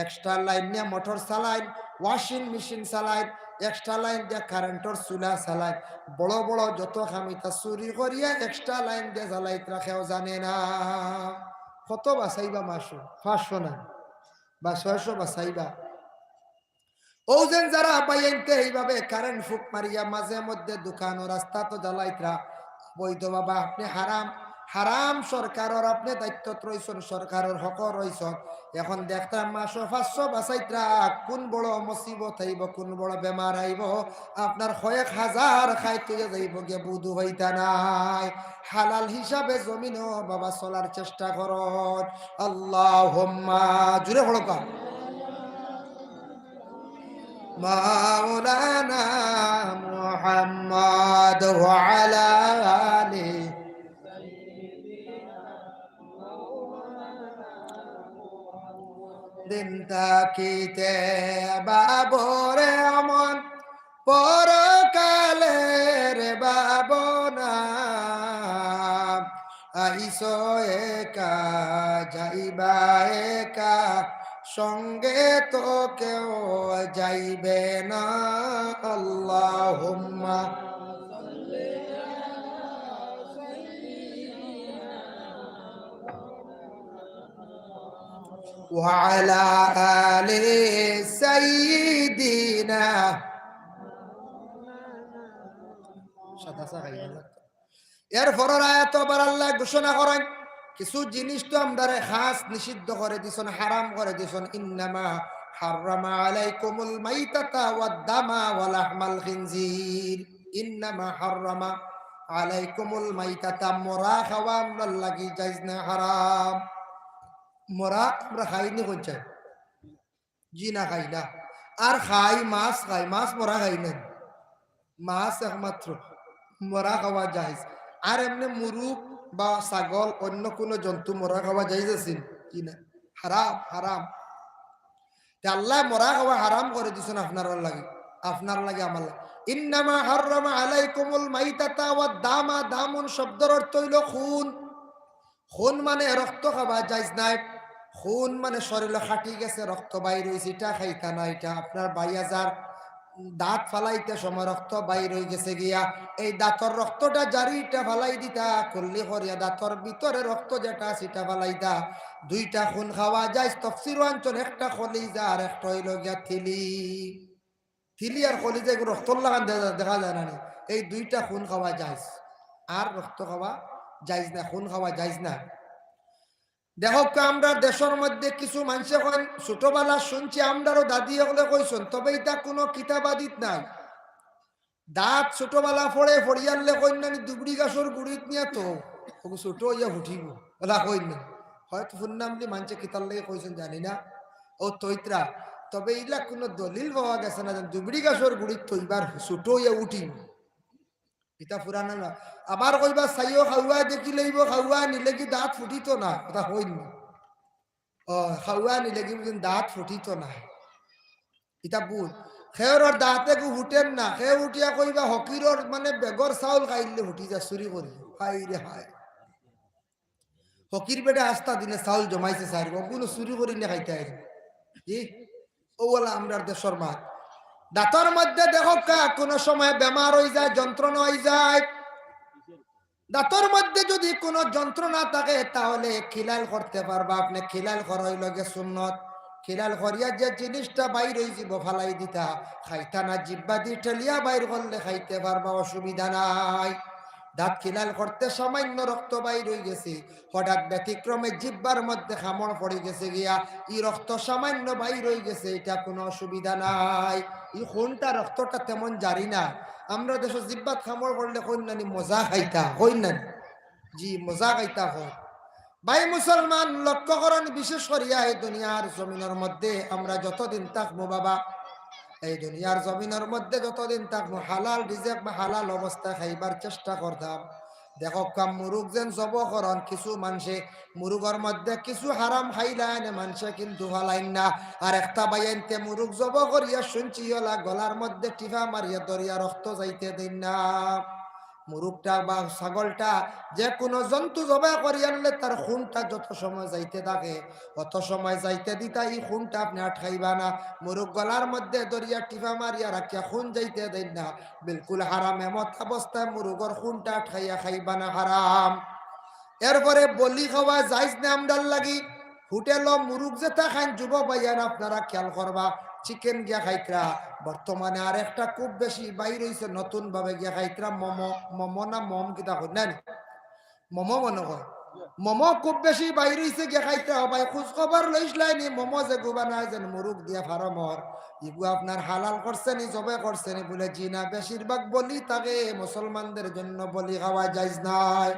এক্সট্রা লাইন নিয়ে মোটর চালাইন, ওয়াশিং মেশিন চালাইন, এক্সট্রা লাইন দিয়ে কারেন্টর চুলা চালাইন, বড় বড় যত খামিতা চুরি করিয়া এক্সট্রা লাইন দিয়ে জ্বালাইত রাখেও জানে না। কত বাঁচাইবা মাসো 500 না বা 600 বাঁচাইবা। ও যেন যারা বাইনতে এইভাবে কারেন্ট ফুক মারিয়া মাঝে মধ্যে দোকান ও রাস্তা তো জ্বালাইতরা বৈধ বাবা, আপনি হারাম হারাম সরকারের আপনি দায়িত্ব রইছেন, সরকারের হক রইছেন। এখন দেখতাম মাসো 500 বাঁচাইতরা, কোন বড় মুসিবত আইব, কোন বড় বেমার আইব, আপনার কয়েক হাজার খাইতে যাইব গিয়ে বুধু হইতা নাই। হালাল হিসাবে জমিনও বাবা চলার চেষ্টা করন। আল্লাহুম্মা জুড়ে হড়কা মাওলানা মুহাম্মদ ওয়া আলা আলি দিন তাকিতে বাবরে আমন পরকালের বাবনা, আইসো একা যাইবা একা, সঙ্গে তো কেউ যাইবে না। আল্লাহুম্মা ওয়া আলা আলি সাইয়্যিদিনা। এরপর আয়াত আবার আল্লাহ ঘোষণা করেন কিছু জিনিস তো আমরা খাস নিষিদ্ধ করে দিছেন, হারাম করে দিছেন। ইন্নামা হাররামা আলাইকুমুল মাইতাতা ওয়াদ দামা ওয়া লাহমাল খিনজির। ইন্নামা হাররামা আলাইকুমুল মাইতাতা, মরা খাওয়া আমরা লাগি জায়েজ না, হারাম। মরা আমরা খাইনি কোন চাই, জি না খাই না। আর খাই মাছ, খাই মাছ, মরা খাই না, মাছ একমাত্র মরা খাওয়া জায়েজ। আর এমনি মুরুগ বা ছাগল অন্য কোনো জন্তু মরা খাওয়া জায়েজ আছে কি না? হারাম, হারাম। আল্লাহ মরা খাওয়া হারাম করে দিছেন আপনার লাগে, আপনার লাগে, আমার লাগে। ইন্নামা হাররামা আলাইকুমুল মাইতাতা ওয়াদ দামা, দামুন শব্দের অর্থ হইল খুন। খুন মানে রক্ত খাওয়া জায়েজ নাই। খুন মানে শরীরে খাটি গেছে, রক্ত বাইর হইছে, এটা খাইতা না। এটা আপনার 22,000 দাঁত ফালাইতে সময় রক্ত বাইর হয়ে গেছে গিয়া, এই দাঁতর রক্তটা জারিটা ফালাই দিতা, করলি করিয়া দাঁতর ভিতরে রক্ত যেটা সেটা ফালাইতা। 2টা খুন খাওয়া যায় তফসির অঞ্চল, একটা কলিজা আর একটা হইল গিয়া থিলি। থিলি আর কলিজা এগুলো রক্ত লাগান দেখা যায় না, এই 2টা খুন খাওয়া যায়। আর রক্ত খাওয়া যাইজ না, খুন খাওয়া যাইজ না। দেখো আমরা দেশের মধ্যে কিছু মানুষ এখন ছোটবেলা শুনছি, আমরাও দাদি হলে কইছেন, তবে এটা কোনো কিতাবাদিত নাই। দাঁত ছোটবেলা ফড়ে ফড়িয়ালে কইনানি দুবড়ি গাছর গুড়িত নিয়ে তো ছোট হইয়া উঠিব ওলা কইন না, হয়তো শুননাম যে মানুষে কিতার লেগে কইছেন জানি না। ও তৈত্রা তবে এইলা কোনো দলিল পাওয়া গেছে না যে দুবড়ি গাছর গুড়ি থইবার ছোট হইয়া উঠি এটা পুরানা না। আবার কইবা চাইও খাওয়া দেখি লইব, খাওয়া নিলে কি দাঁত ফুটিত না, কথা হইন না। ও খাওয়া নিলে কি দাঁত ফুটিত না, এটা বুঝ। খেয়র দাঁতে গু ফুটেন না, খেয়ে উঠিয়া কইবা হকিরর মানে বেগর চাউল খাইলে ফুটি যা চুরি করি, হাই রে হাই। ফকির বেটা আস্তা দিনে চাউল জমাইছে সার কোনো চুরি করি না খাইতে আইন কি ওলা আমরা দেশের মা। দাঁতর মধ্যে দেখো কা কোনো সময় বেমার হয়ে যায়, যন্ত্রণা হয়ে যায়। দাঁতর মধ্যে যদি কোনো যন্ত্রণা থাকে তাহলে খিলাল করতে পারবা আপনি। খিলাল করাই লগে সুন্নত। খিলাল করিয়া যে জিনিসটা বাইর হয়ে যাব ফালাই দিতা, খাইতা না, জিব্বা দিয়ে ঠেলিয়া বাইর করলে খাইতে পারবা, অসুবিধা নাই। দাঁত খিলাল করতে সামান্য রক্ত বাইর হয়ে গেছে, হঠাৎ ব্যতিক্রমে জিব্বার মধ্যে খামড় পড়ে গেছে গিয়া ই রক্ত সামান্য বাইর হয়ে গেছে, এটা কোনো অসুবিধা নাই। ই কোনটা রক্তটা তেমন জারি না। আমরা দেশে জিব্বাত খামড় পড়লে কই নানি মজা খাইতা, কই নানি জি মজা খাইতা হয়। ভাই মুসলমান লক্ষ্য করেন, বিশেষ করিয়া এই দুনিয়ার জমিনের মধ্যে আমরা যতদিন থাকবো বাবা, এই দুনিয়ার জমিনের মধ্যে যতদিন থাকবো হালাল রিজেক বা হালাল অবস্থা খাইবার চেষ্টা করতাম। দেখো কাম মুরুগ যেন জব করন, কিছু মানুষে মুরুগর মধ্যে কিছু হারাম খাইলাইন, মানুষে কিন্তু হালাইন না। আর একটা বাইনতে মুরুগ জব করিয়া শুনছি হলা গলার মধ্যে টিফা মারিয়া দরিয়া রক্ত যাইতে দিন না। মুরুগটা বা ছাগলটা যে কোনো জন্তু জবাই করি আনলে তার খুনটা যত সময় যাইতে থাকে অত সময় যাইতে দিতা, এই খুনটা আপনি আটকাইবা না। মুরুগ গলার মধ্যে দরিয়া টিপা মারিয়া রাখিয়া খুন যাইতে দেন না, বিলকুল হারাম। এমত অবস্থায় মুরুগর খুনটা আটকাইয়া খাইবা না, হারাম। এরপরে বলি খাওয়া যাইজ না আমদার লাগি। হোটেল মুরুগ যেটা খান যুব ভাইয়ান আপনারা খেয়াল করবা, চিকেন গিয়া খাইতরা। বর্তমানে আর একটা খুব বেশি বাইর হইছে নতুন ভাবে গিয়া খাইতরা মোমো। মোমো না মম কিতা কই না মোমো মনে হয়, মোমো খুব বেশি বাইর হইছে গিয়া খাইতে ভাই। খোঁজ খবর লইসলাইনি মোমো যে গুবা নাই যেন মুরুগ দিয়া ফার্মর ইগু আপনার হালাল করছেনি, জবে করছেনি বলে জি না। বেশিরভাগ বলি তাকে মুসলমানদের জন্য বলি খাওয়া যাইজ নাই।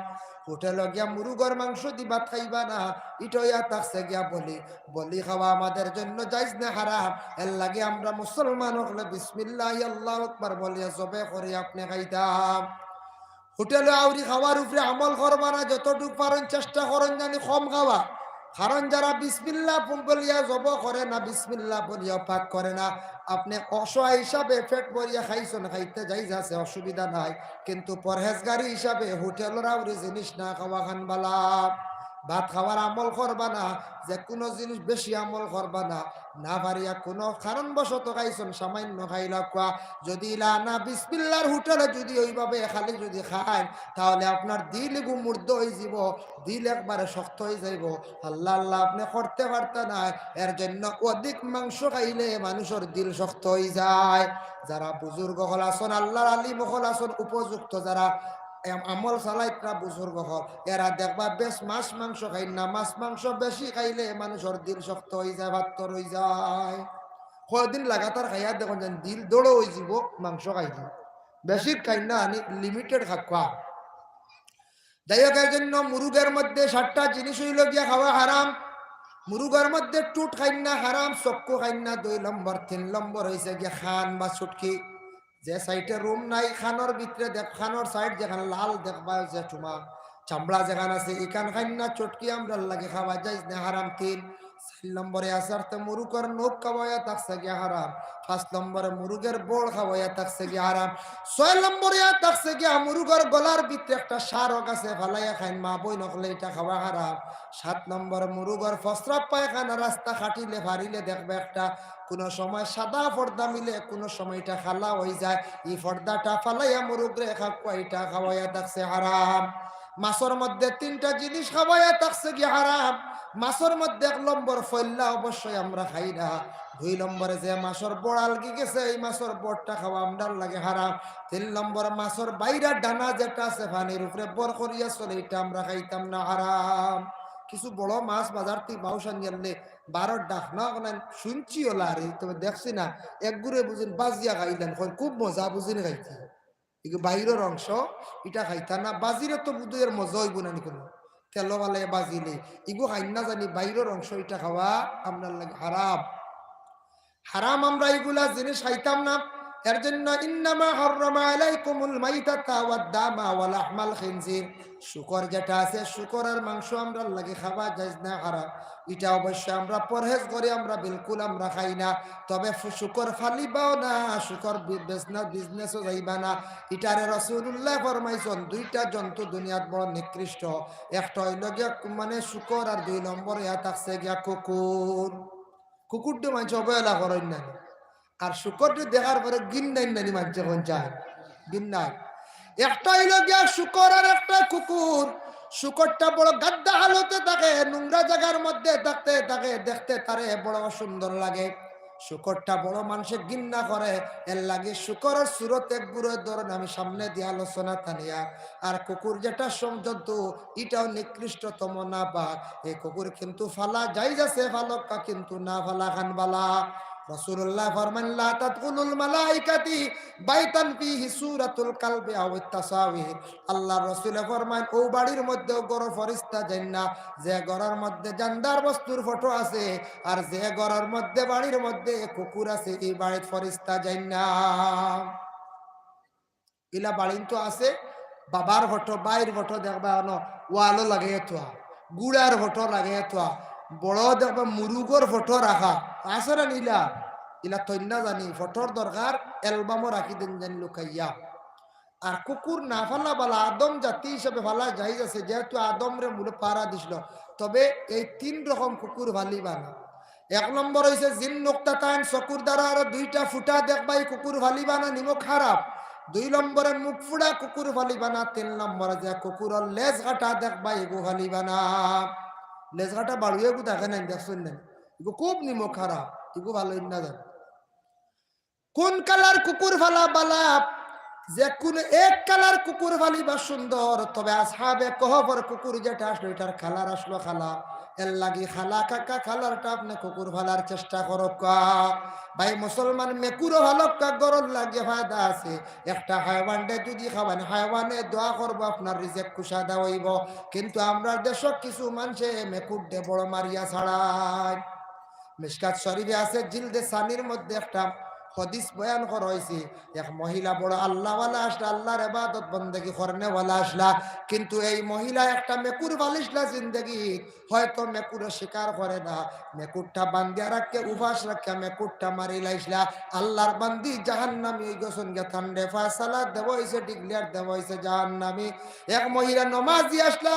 হোটেলে গিয়া মুরুগর মাংস দিবা খাইবা না, ইটয়া থাকছে গিয়া বলি। বলি খাওয়া আমাদের জন্য যাইজ না, হারাম। এর লাগে আমরা মুসলমান হলে বিসমিল্লাহ আল্লাহু আকবার বলিয়া জবে করে আপনি খাইতাম। হোটেলে আউরি খাওয়ার উপরে আমল করবা না, যতটুকু পারেন চেষ্টা করেন জানি কম খাওয়া। কারণ যারা বিসমিল্লাহ বলিয়া জব করে না, বিসমিল্লাহ বলিয়া পাক করে না, আপনি অসহায় হিসাবে পেট ভরিয়া খাইছেন, খাইতে যাই যাচ্ছে অসুবিধা নাই। কিন্তু পরহেজগারি হিসাবে হোটেলের আউরি জিনিস না খাওয়া খান বালা। ভাত খাওয়ার আমল করবা না, যে কোনো জিনিস বেশি আমল করবা না। না পারিয়া কোনো কারণবশত খাইছেন, সামান্য খাইলা কোয়া যদি না বিসমিল্লাহর হোটেলে যদি ওইভাবে খালি যদি খায় তাহলে আপনার দিল মুর্দ হয়ে যাব, দিল একবারে শক্ত হয়ে যাইব। আল্লাহ আল্লাহ আপনি করতে পারতেন না। এর জন্য অধিক মাংস খাইলে মানুষের দিল শক্ত হয়ে যায়। যারা বুজুর্গ হল আসন, আল্লাহর আলিম হল আসন, উপযুক্ত যারা আমল চালাইতরা বুজুর্গ হল, এরা দেখবা বেশ মাছ মাংস খাই না। মাছ মাংস বেশি খাইলে মানুষের দিল শক্ত হয়ে যায়, ভাত্তর হয়ে যায়। কয়দিন লাগাতার খাইয়া দেখুন যেন দিল দৌড়ো হয়ে যাব, মাংস খাইলে বেশি খাই না, লিমিটেড খাওয়া। যাই হোক, এর জন্য মুরুগের মধ্যে 7টা জিনিস হইল গিয়া খাওয়া হারাম। মুরুগের মধ্যে টুট খাই না হারাম, চক্কু খাই না 2 নম্বর। 3 নম্বর হয়েছে গিয়া খান বা ছুটকি। যে সাইডে রুম নাই খানোর ভিতরে দেখ, খানোর সাইড যেখানে লাল দেখবা যে তোমার চামড়া যেখানে আছে এখান খাই না, চটকি আমরা লাগে খাওয়া যায় না, হারাম। 3 নম্বরে আছে মুরুগের নখ খাওয়াইয়া থাকছে গিয়া হারাম। 5 নম্বরে মুরুগের বোড় খাওয়াইয়া থাকছে গিয়া হারাম। 6 নম্বরে থাকছে গিয়া মুরুগের গলার ভিতরে একটা সারক আছে, ফালাইয়া খাইন, মা বই নকলে এটা খাওয়া হারাম। 7 নম্বরে মুরুগের ফসরাপ পায়খানা রাস্তা খাটিলে ফারিলে দেখবে একটা কোনো সময় সাদা পর্দা মিলে, কোনো সময় এটা খালা হয়ে যায়। এই পর্দাটা ফালাইয়া মুরুগরে খাওয়া, এটা খাওয়াইয়া থাকছে হারাম। মাছের মধ্যে 3টা জিনিস খাওয়াইয়া থাকছে কি হারাম। মাছের মধ্যে 1 নম্বর ফল্লা অবশ্যই আমরা খাই না। 2 নম্বরে যে মাছের বড়াল কি গেছে এই মাছের বড়টা খাওয়া আমরার লাগে হারাম। 3 নম্বর মাছের বাইরা ডানা যেটা আছে পানির উপরে বর করিয়া চলে, এটা আমরা খাইতাম না, হারাম। কিছু বড় মাছ বাজার থেকে বাউসান গেলে 12 ডাক না শুনছি ওলা রে, তবে দেখছি না। এক গুড়ে বুঝিন বাজিয়া খাইলেন, খুব মজা বুঝিন খাইছি। বাইরের অংশ এটা খাইতা না, বাজিরে তো বুধের মজা হইব না কোনো তেল বালে বাজিলে, ইগু খাই না জানি বাইরের অংশ এটা খাওয়া আপনার লাগে হারাম। হারাম আমরা এইগুলা জিনিস খাইতাম না। এর জন্য ইন্নামা হাররামা আলাইকুমুল মাইতাতা ওয়াদ দামা ওয়া লাহমাল খিনজির, শুকর যেটা আছে শুকরের মাংস আমরা লাগে খাওয়া যায় না, হারাম। এটা অবশ্যই আমরা পরহেজ করি, আমরা বিলকুল আমরা খাই না। তবে শুকর ফালিবাও না, শুকর বিজনেসও যাইবা না। এটারে রাসূলুল্লাহ ফরমাইছেন দুইটা জন্তু দুনিয়াত বড় নিকৃষ্ট, একটা হইল গিয়া মানে শুকর, আর দুই নম্বর ইয়া থাকছে গিয়া কুকুর। কুকুরটা মানুষ অবহেলা করেন না, আর শুকরটি দেখার পরে গিন নাই নানি মানুষ যখন চায় গিন নাই। একটা হইল গিয়া শুকর আর একটা কুকুর। শুকরটা বড় গাদ্দা হালতে থাকে, নোংরা জায়গার মধ্যে থাকতে থাকে, দেখতে তারে বড় সুন্দর লাগে। শুকরটা বড় মানুষে ঘৃণা করে, এর লাগে শুকরের সুরত এক গুড়ের ধরেন আমি সামনে দিয়ে আলোচনা তানিয়া। আর কুকুর যেটা জন্তু, এটাও নিকৃষ্টতম না পাক। এই কুকুর কিন্তু ফালা যাই যাচ্ছে ফালক্কা, কিন্তু না ফালা খান বালা। রাসূলুল্লাহ ফরমান লা তাদখুলুল মালাইকাতি বাইতান ফিহি সূরাতুল কালবি আও তাসাবিহ। আল্লাহর রাসূল ফরমান ও বাড়ির মধ্যে গরো ফেরেশতা যায় না যে ঘরের মধ্যে জানদার বস্তুর ফটো আছে, আর যে ঘরের মধ্যে বাড়ির মধ্যে কুকুর আছে এই বাড়ির ফেরেশতা যায় না। ইলা বাড়ি তো আছে বাবার ফটো বাইর ফটো দেখবা ওয়ালও লাগাই থোয়া, গুড়ার ফটো লাগাই থোয়া, বড় দেখবা মুরুগর ফটো রাখা আছে না নীলা। ইলা তৈন্য জানি ফটোর দরকার অ্যালবামও রাখি দেন জানি লুকাইয়া। আর কুকুর না ফালা বালা আদম জাতি হিসেবে ফালা যাই আছে, যেহেতু আদম রে মূলে পাড়া দিছিল। তবে এই 3 রকম কুকুর ফালিবা না। 1 নম্বর হইছে জিন নোক্তা তান, চকুর দ্বারা আর 2টা ফুটা দেখবাই কুকুর ফালিবা না, নিমক খারাপ। 2 নম্বরে মুখ ফুড়া কুকুর ফালিবা না। 3 নম্বরে যে কুকুরের লেজ কাটা দেখবাই এগু ফালিবা না। লেজ কাটা বাড়ুয়ে গু দেখে নাই, দেখছেন না, এগু খুব নিমক খারাপ, এগু ভালো না দেন। কোন কালার কুকুর ফালা বালা? যে কোন এক কালার কুকুর ফালিবা সুন্দর, তবে আসহাবে কহফর কুকুর যেটা আসলো এটার কালার আসলো খালা। এর লাগি খালা কাকা কালারটা আপনি কুকুর ফালার চেষ্টা করো কা। ভাই মুসলমান মেকুরও ভালো কা, গরল লাগে ফায়দা আছে। একটা হাইওয়ানডে যদি খাবেন, হাইওয়ানে দোয়া করবো আপনার রিজেক কুশাদা হইব। কিন্তু আমরা দেশক কিছু মানুষে মেকুর দে বড় মারিয়া ছাড়ায়। মিশকাত শরীফে আছে জিলদে সানির মধ্যে একটা হদিস বয়ান করা হয়েছে। এক মহিলা বড় আল্লাহওয়ালা আসলা, আল্লাহর ইবাদত বন্দেগি করনেওয়ালা আসলা, কিন্তু এই মহিলা একটা মেকুর পালিশলা জিন্দগি। হয়তো মেকুরে শিকার করে না, মেকুরটা বান্দিয়া রাখকে উপাস রাখা মেকুরটা মারি লাইসলা। আল্লাহর বান্দি জাহান্নামী গেছন গে ঠান্ডে ফয়সালা দেব হইছে, ডিক্লেয়ার দেব হইছে জাহান্নামী। এক মহিলা নমাজি আসলা,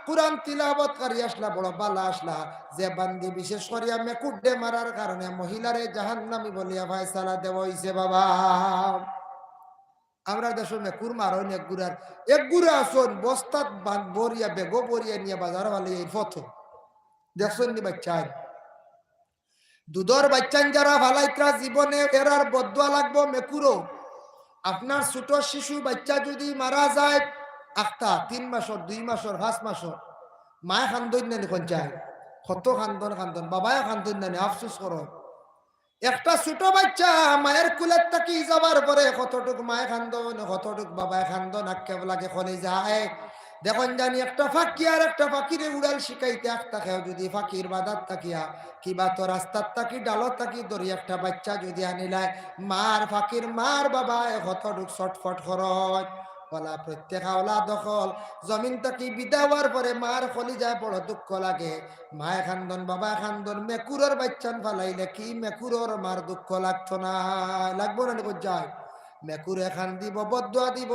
কুরআন তিলাবত করি আসলা, বড় বালা আসলা, যে বান্দি বিশেষ করিয়া মেকুড্ডে মারার কারণে মহিলারে জাহান্নামী বলিয়া ফয়সালা দেওয়া হইছে। বাবা আমরা দেশ মেকুর মারন এক গুড়া আসন বস্তাত বরিয়া বেগো বরিয়া নিয়ে বাজার ভালো এই প্রথম দেখছেন নি বাচ্চাই দুধর বাচ্চান যারা ভালাইত্রা জীবনে এরার বদুয়া লাগবো মেকুরো। আপনার ছোট শিশু বাচ্চা যদি মারা যায় আখতা 3 মাসর 2 মাসর 5 মাসর, মায় খান্দন না এখন চায় কত খান্দন খান্দন, বাবায় খান্দন না আফসোস করো। একটা ছোট বাচ্চা মায়ের কুলের তাকি যাবার পরে কতটুক মায় খান্দন কতটুক বাবায় খান্দন আক্ষেপ লাগে খনে যায়। দেখুন জানি একটা ফাঁকি আর একটা ফাঁকিরে উড়াল শিখাইতে আখতা খেও যদি ফাঁকির বাদার তাকিয়া কিবা তো রাস্তার তাকি ডালত তাকি ধরি একটা বাচ্চা যদি আনিলায় মার ফাঁকির মার বাবায় কতটুক ছটফট খরচ বলা প্রত্যেক আওলা দখল জমিন তাকি বিদাওয়ার পরে মার খলি যায় বড় দুঃখ লাগে। মায় খান্দন বাবা খান্দন মেকুরের বাচ্চান ফালাইলে কি মেকুরের মার দুঃখ লাগতো না? লাগবো না যায় মেকুরে খান দিব বদুয়া দিব।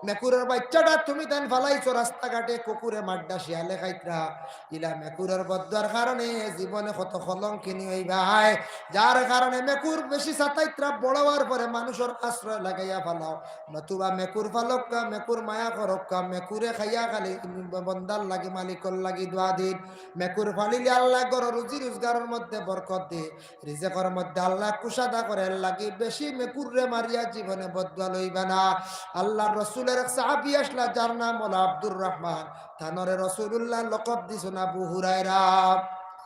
মেকুরের বাচ্চাটা তুমি তেন ফালাইছো রাস্তাঘাটে কুকুরে মাড্ডা শিয়ালে খাইতরা, ইলা মেকুরের বদুয়ার কারণে জীবনে কত কলঙ্কিনী হই ভাই। যার কারণে মেকুর বেশি সাতাইত্রা বড় হওয়ার পরে মানুষের আশ্রয় লাগাইয়া ফালাও, নতুবা মেকুর ফালক্কা মেকুর মায়া করক্কা মেকুরে খাইয়া খালি বন্দার লাগি মালিকর লাগি দোয়া দিন। মেকুর ফালিলে আল্লাহ গর রুজি রোজগারের মধ্যে বরকত দে, রিজেকের মধ্যে আল্লাহ কুশাদা করে লাগি বেশি মেকুরে মারিয়া জীবনে বদুয়া লইবা না। আল্লাহর রাসূলের এক সাহাবী আসলা যার নাম হলো আব্দুর রহমান, তানরে রাসূলুল্লাহ লকব দিছেন আবু হুরায়রা।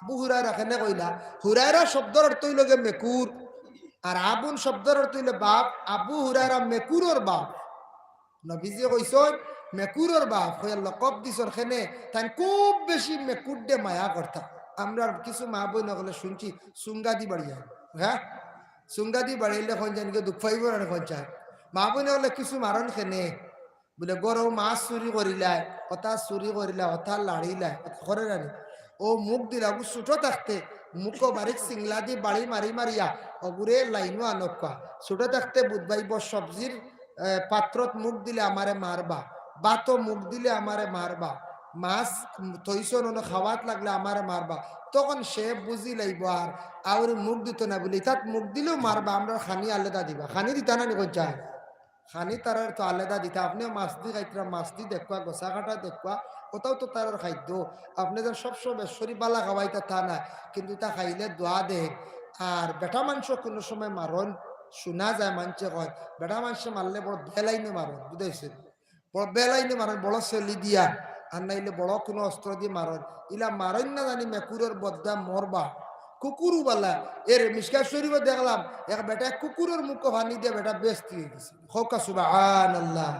আবু হুরায়রা কেন কইলা? হুরায়রা শব্দের অর্থ হইল গে মেকুর, আর আবুন শব্দের অর্থ হইল বাপ। আবু হুরায়রা মেকুরের বাপ। নবীজি কইছেন মেকুরের বাপ হইয়া লকব দিছর খেনে তাই খুব বেশি মেকুর দে মায়া করতা। আমরা কিছু মা বই নকলে শুনছি সুঙ্গা দি বাড়িয়া, হ্যাঁ সুঙ্গাদি বাড়িলে এখন জানিকে দুঃখ পাইব না পঞ্চায়েত মা বোনে হলে কিছু মারণ খেনে বলে গরম মাছ চুরি করিলাই কথা চুরি করিলা কথা লাড়িলাই করে রানি ও মুখ দিলা ছোট থাকতে মুখ বাড়ির সিংলা দি বাড়ি মারি মারিয়া অগুরে লাইনও আনকা ছোট থাকতে বুধবাইব সবজির পাত্রত মুখ দিলে আমারে মারবা বাতো মুখ দিলে আমারে মারবা মাছ তৈসন খাওয়াত লাগলে আমারে মারবা তখন সে বুঝি লাইব আর মুখ দিত না বলি তাত মুখ দিলেও মারবা আমরা খানি আলাদা দিবা খানি দিতা না নিব চায় খানি তার তো আলাদা দিতে আপনিও মাছ দি খাইতরা মাছ দি দেখবা গোসা কাটা দেখবা কোথাও তো তার খাদ্য আপনি যে সবসময় শরীর বালা খাওয়াইতা তা না কিন্তু তা খাইলে দোয়া দে আর বেটা মাংস কোনো সময় মারণ শোনা যায় মানুষে কয় বেটা মাংস মারলে বড় বেলাইনে মারণ বুঝাইছে বড় বেলাইনে মারণ বড় সেলি দিয়া আর নাইলে বড় কোনো অস্ত্র দিয়ে মারণ ইলা মারণ না জানি মেকুরের বদা মরবা কুকুরু বালা এর মিসকা শরীফে দেখলাম এক বেটা কুকুরের মুখ পানি দিয়ে বেটা বেস্তি হয়ে গেছে হকা সুবহানাল্লাহ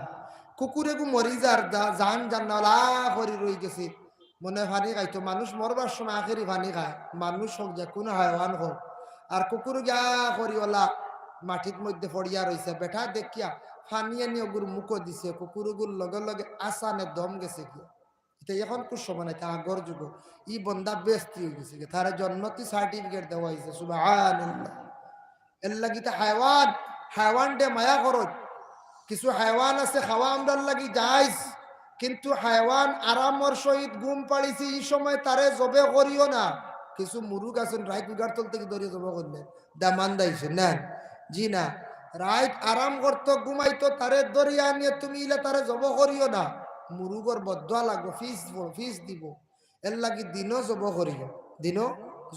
কুকুরে গু মরি যার জান জান্নালা করি রয়ে গেছে মনে পানি খাইতো মানুষ মরবার সময় আখেরি পানি খায় মানুষ হোক যে কোনো হায়ওয়ান হোক আর কুকুর গা করিওলা মাটির মধ্যে পড়িয়া রয়েছে বেটা দেখিয়া পানি আনি ওগুর মুখ দিছে কুকুরগুর লগে লগে আসানে দম গেছে কি এখন খুব সময় নাই আগর যুগ ই বন্দা বেস্তি হয়ে গেছে তার জন্মতি সার্টিফিকেট দেওয়া হয়েছে সুবহানাল্লাহ এর লাগিতে হায়ওয়ান হায়ওয়ান ডে মায়া খরচ কিছু হায়ওয়ান আছে খাওয়া আমরার লাগি যাইস কিন্তু হায়ওয়ান আরামর সহিত ঘুম পাড়িছি এই সময় তারে জবে করিও না কিছু মুরুগ আছেন রাইত উগার তল থেকে ধরিয়ে জবে করলেন দামান দাইছে না জি না রাইত আরাম করতো ঘুমাইতো তারে দরিয়া নিয়ে তুমি ইলে তারে জব করিও না মুরুগর বদয়া লাগবো ফিস দিব এর লাগি দিনও জব করিও দিনও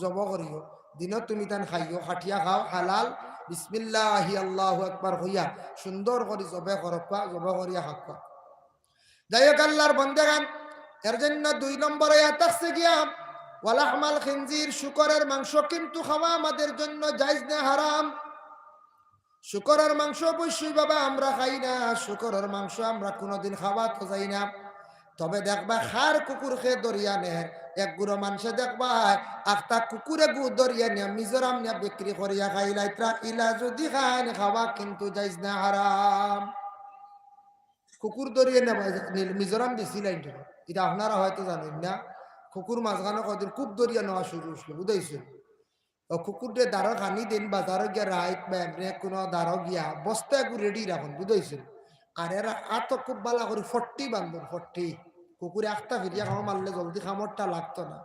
জব করিও দিনও তুমি তান খাইও খাটিয়া খাও হালাল বিসমিল্লাহি আল্লাহু আকবার হইয়া সুন্দর করে জবে করবা জব করিয়া খাবা যাই হোক আল্লাহর বন্দেগান এর জন্য 2 নম্বরে আতাকছে গিয়া ওয়ালাহমাল খিনজির শুকরের মাংস কিন্তু খাওয়া আমাদের জন্য জায়েজ না হারাম শুকরের মাংস অবশ্যই বাবা আমরা খাই না শুকরের মাংস আমরা কোনোদিন খাওয়া তো যাই না তবে দেখবা খার কুকুর খেয়ে দরিয়া নের এক গুড়ো মানুষে দেখবা আখটা কুকুরে গু দরিয়া নিয়ে মিজোরাম নিয়ে বিক্রি করিয়া খাইলাইত্রা ইলা যদি খান খাওয়া কিন্তু যাইজ না হারাম কুকুর দরিয়া নেবা মিজোরাম দিছিলেন এটা আপনারা হয়তো জানেন না কুকুর মাঝখানে কদিন খুব দরিয়া নেওয়া শুরু হয়েছিল বুঝাইছে ও কুকুর দিয়ে দাঁড়ো খানি দিন বাজারও গিয়া রাইত বা এমনি কোনো দাঁড়ো গিয়া বস্তা একটু রেডি রাখুন বুঝাইছে আর এরা আত খুব বালা করে 40 বান্ধব 40 কুকুরে একটা ফিরিয়া খাওয়া মারলে জলদি খামরটা লাগতো না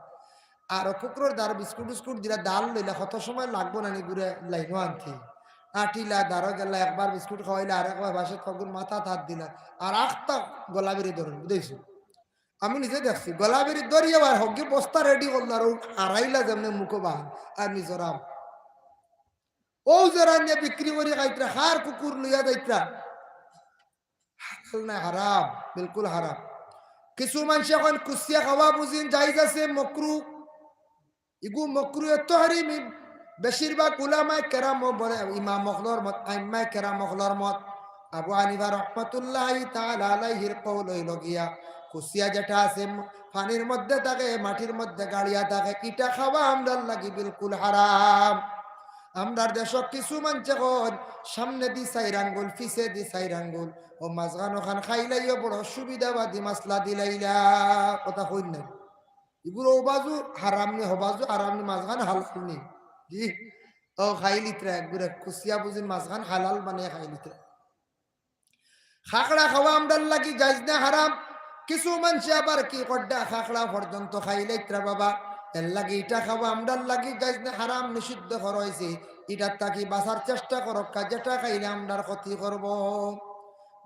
আর কুকুরের দ্বার বিস্কুট দিলা ডাল লইলা কত সময় লাগবো না নি ঘুরে লাইনও আনতে আটিলা দাঁড়ো গেলা একবার বিস্কুট খাওয়াইলা আর একবার বাসে তখন মাথা হাত দিলা আর আখটা গলা বেরিয়ে ধরুন বুঝেছি আমি নিজে দেখছি গলা বেরিয়ে ধরিয়ে আর হকি বস্তা রেডি করলো আর আড়াইলা যেমন মুখো বাহান আর নিজরাম ও যারা নিয়ে বিক্রি করে খাইতরা হার কুকুর লইয়া যাইতরা হালাল না হারাম বিলকুল হারাম কিছু মানুষ এখন কুসিয়া খাওয়া বুঝিন জায়েজ আছে মকরু ইগু মকরু এত হারিম বেশিরভাগ উলামায়ে কেরাম বলে ইমাম মখলর মত আইম্মায়ে কেরাম মখলর মত আবু হানিফা রাহমাতুল্লাহি তাআলা আলাইহির কওল হইল গিয়া কুসিয়া যেটা আছে পানির মধ্যে থাকে মাটির মধ্যে গাড়িয়া থাকে কিটা খাওয়া আমরার লাগি বিলকুল হারাম আমরার দেশ কিছু মানুষ এখন সামনে দি 4 আঙ্গুল পিছে দি 4 আঙ্গুল ও মাঝখানো খান খাইলাইও বড় সুবিধাবাদী মাসলা দিলাইলা কথা কই না এগুলো বাজু হারাম নি হবাজু হারাম নি মাঝখান হালাল নি জি ও খাইলিত্রা একবারে কুসিয়া বুঝিন মাঝখান হালাল মানে খাইলিত্রা খাকড়া খাওয়া আমরার লাগি জায়েজ না হারাম কিছু মানুষ আবার কি কড্ডা খাকড়া পর্যন্ত খাইলাইত্রা বাবা এর লাগি এটা খাওয়া আমরার লাগি জায়েজ না হারাম নিষিদ্ধ করা হয়েছে এটা তাকি বাঁচার চেষ্টা করো যেটা খাইলে আমরার ক্ষতি করব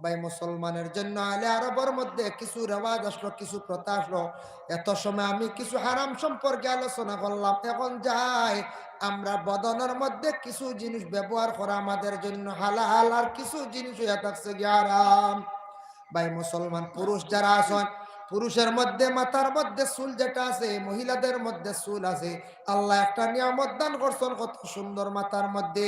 ভাই মুসলমানের জন্য আলে আরবের মধ্যে কিছু রেওয়াজ আসলো কিছু প্রথা আসলো এত সময় আমি কিছু হারাম সম্পর্কে আলোচনা করলাম এখন যাই আমরা বদনের মধ্যে কিছু জিনিস ব্যবহার করা আমাদের জন্য হালাল আর কিছু জিনিস হয়ে থাকছে হারাম ভাই মুসলমান পুরুষ যারা আছেন পুরুষের মধ্যে মাথার মধ্যে চুল যেটা আছে মহিলাদের মধ্যে চুল আছে আল্লাহ একটা নিয়ামত দান করছেন কত সুন্দর মাথার মধ্যে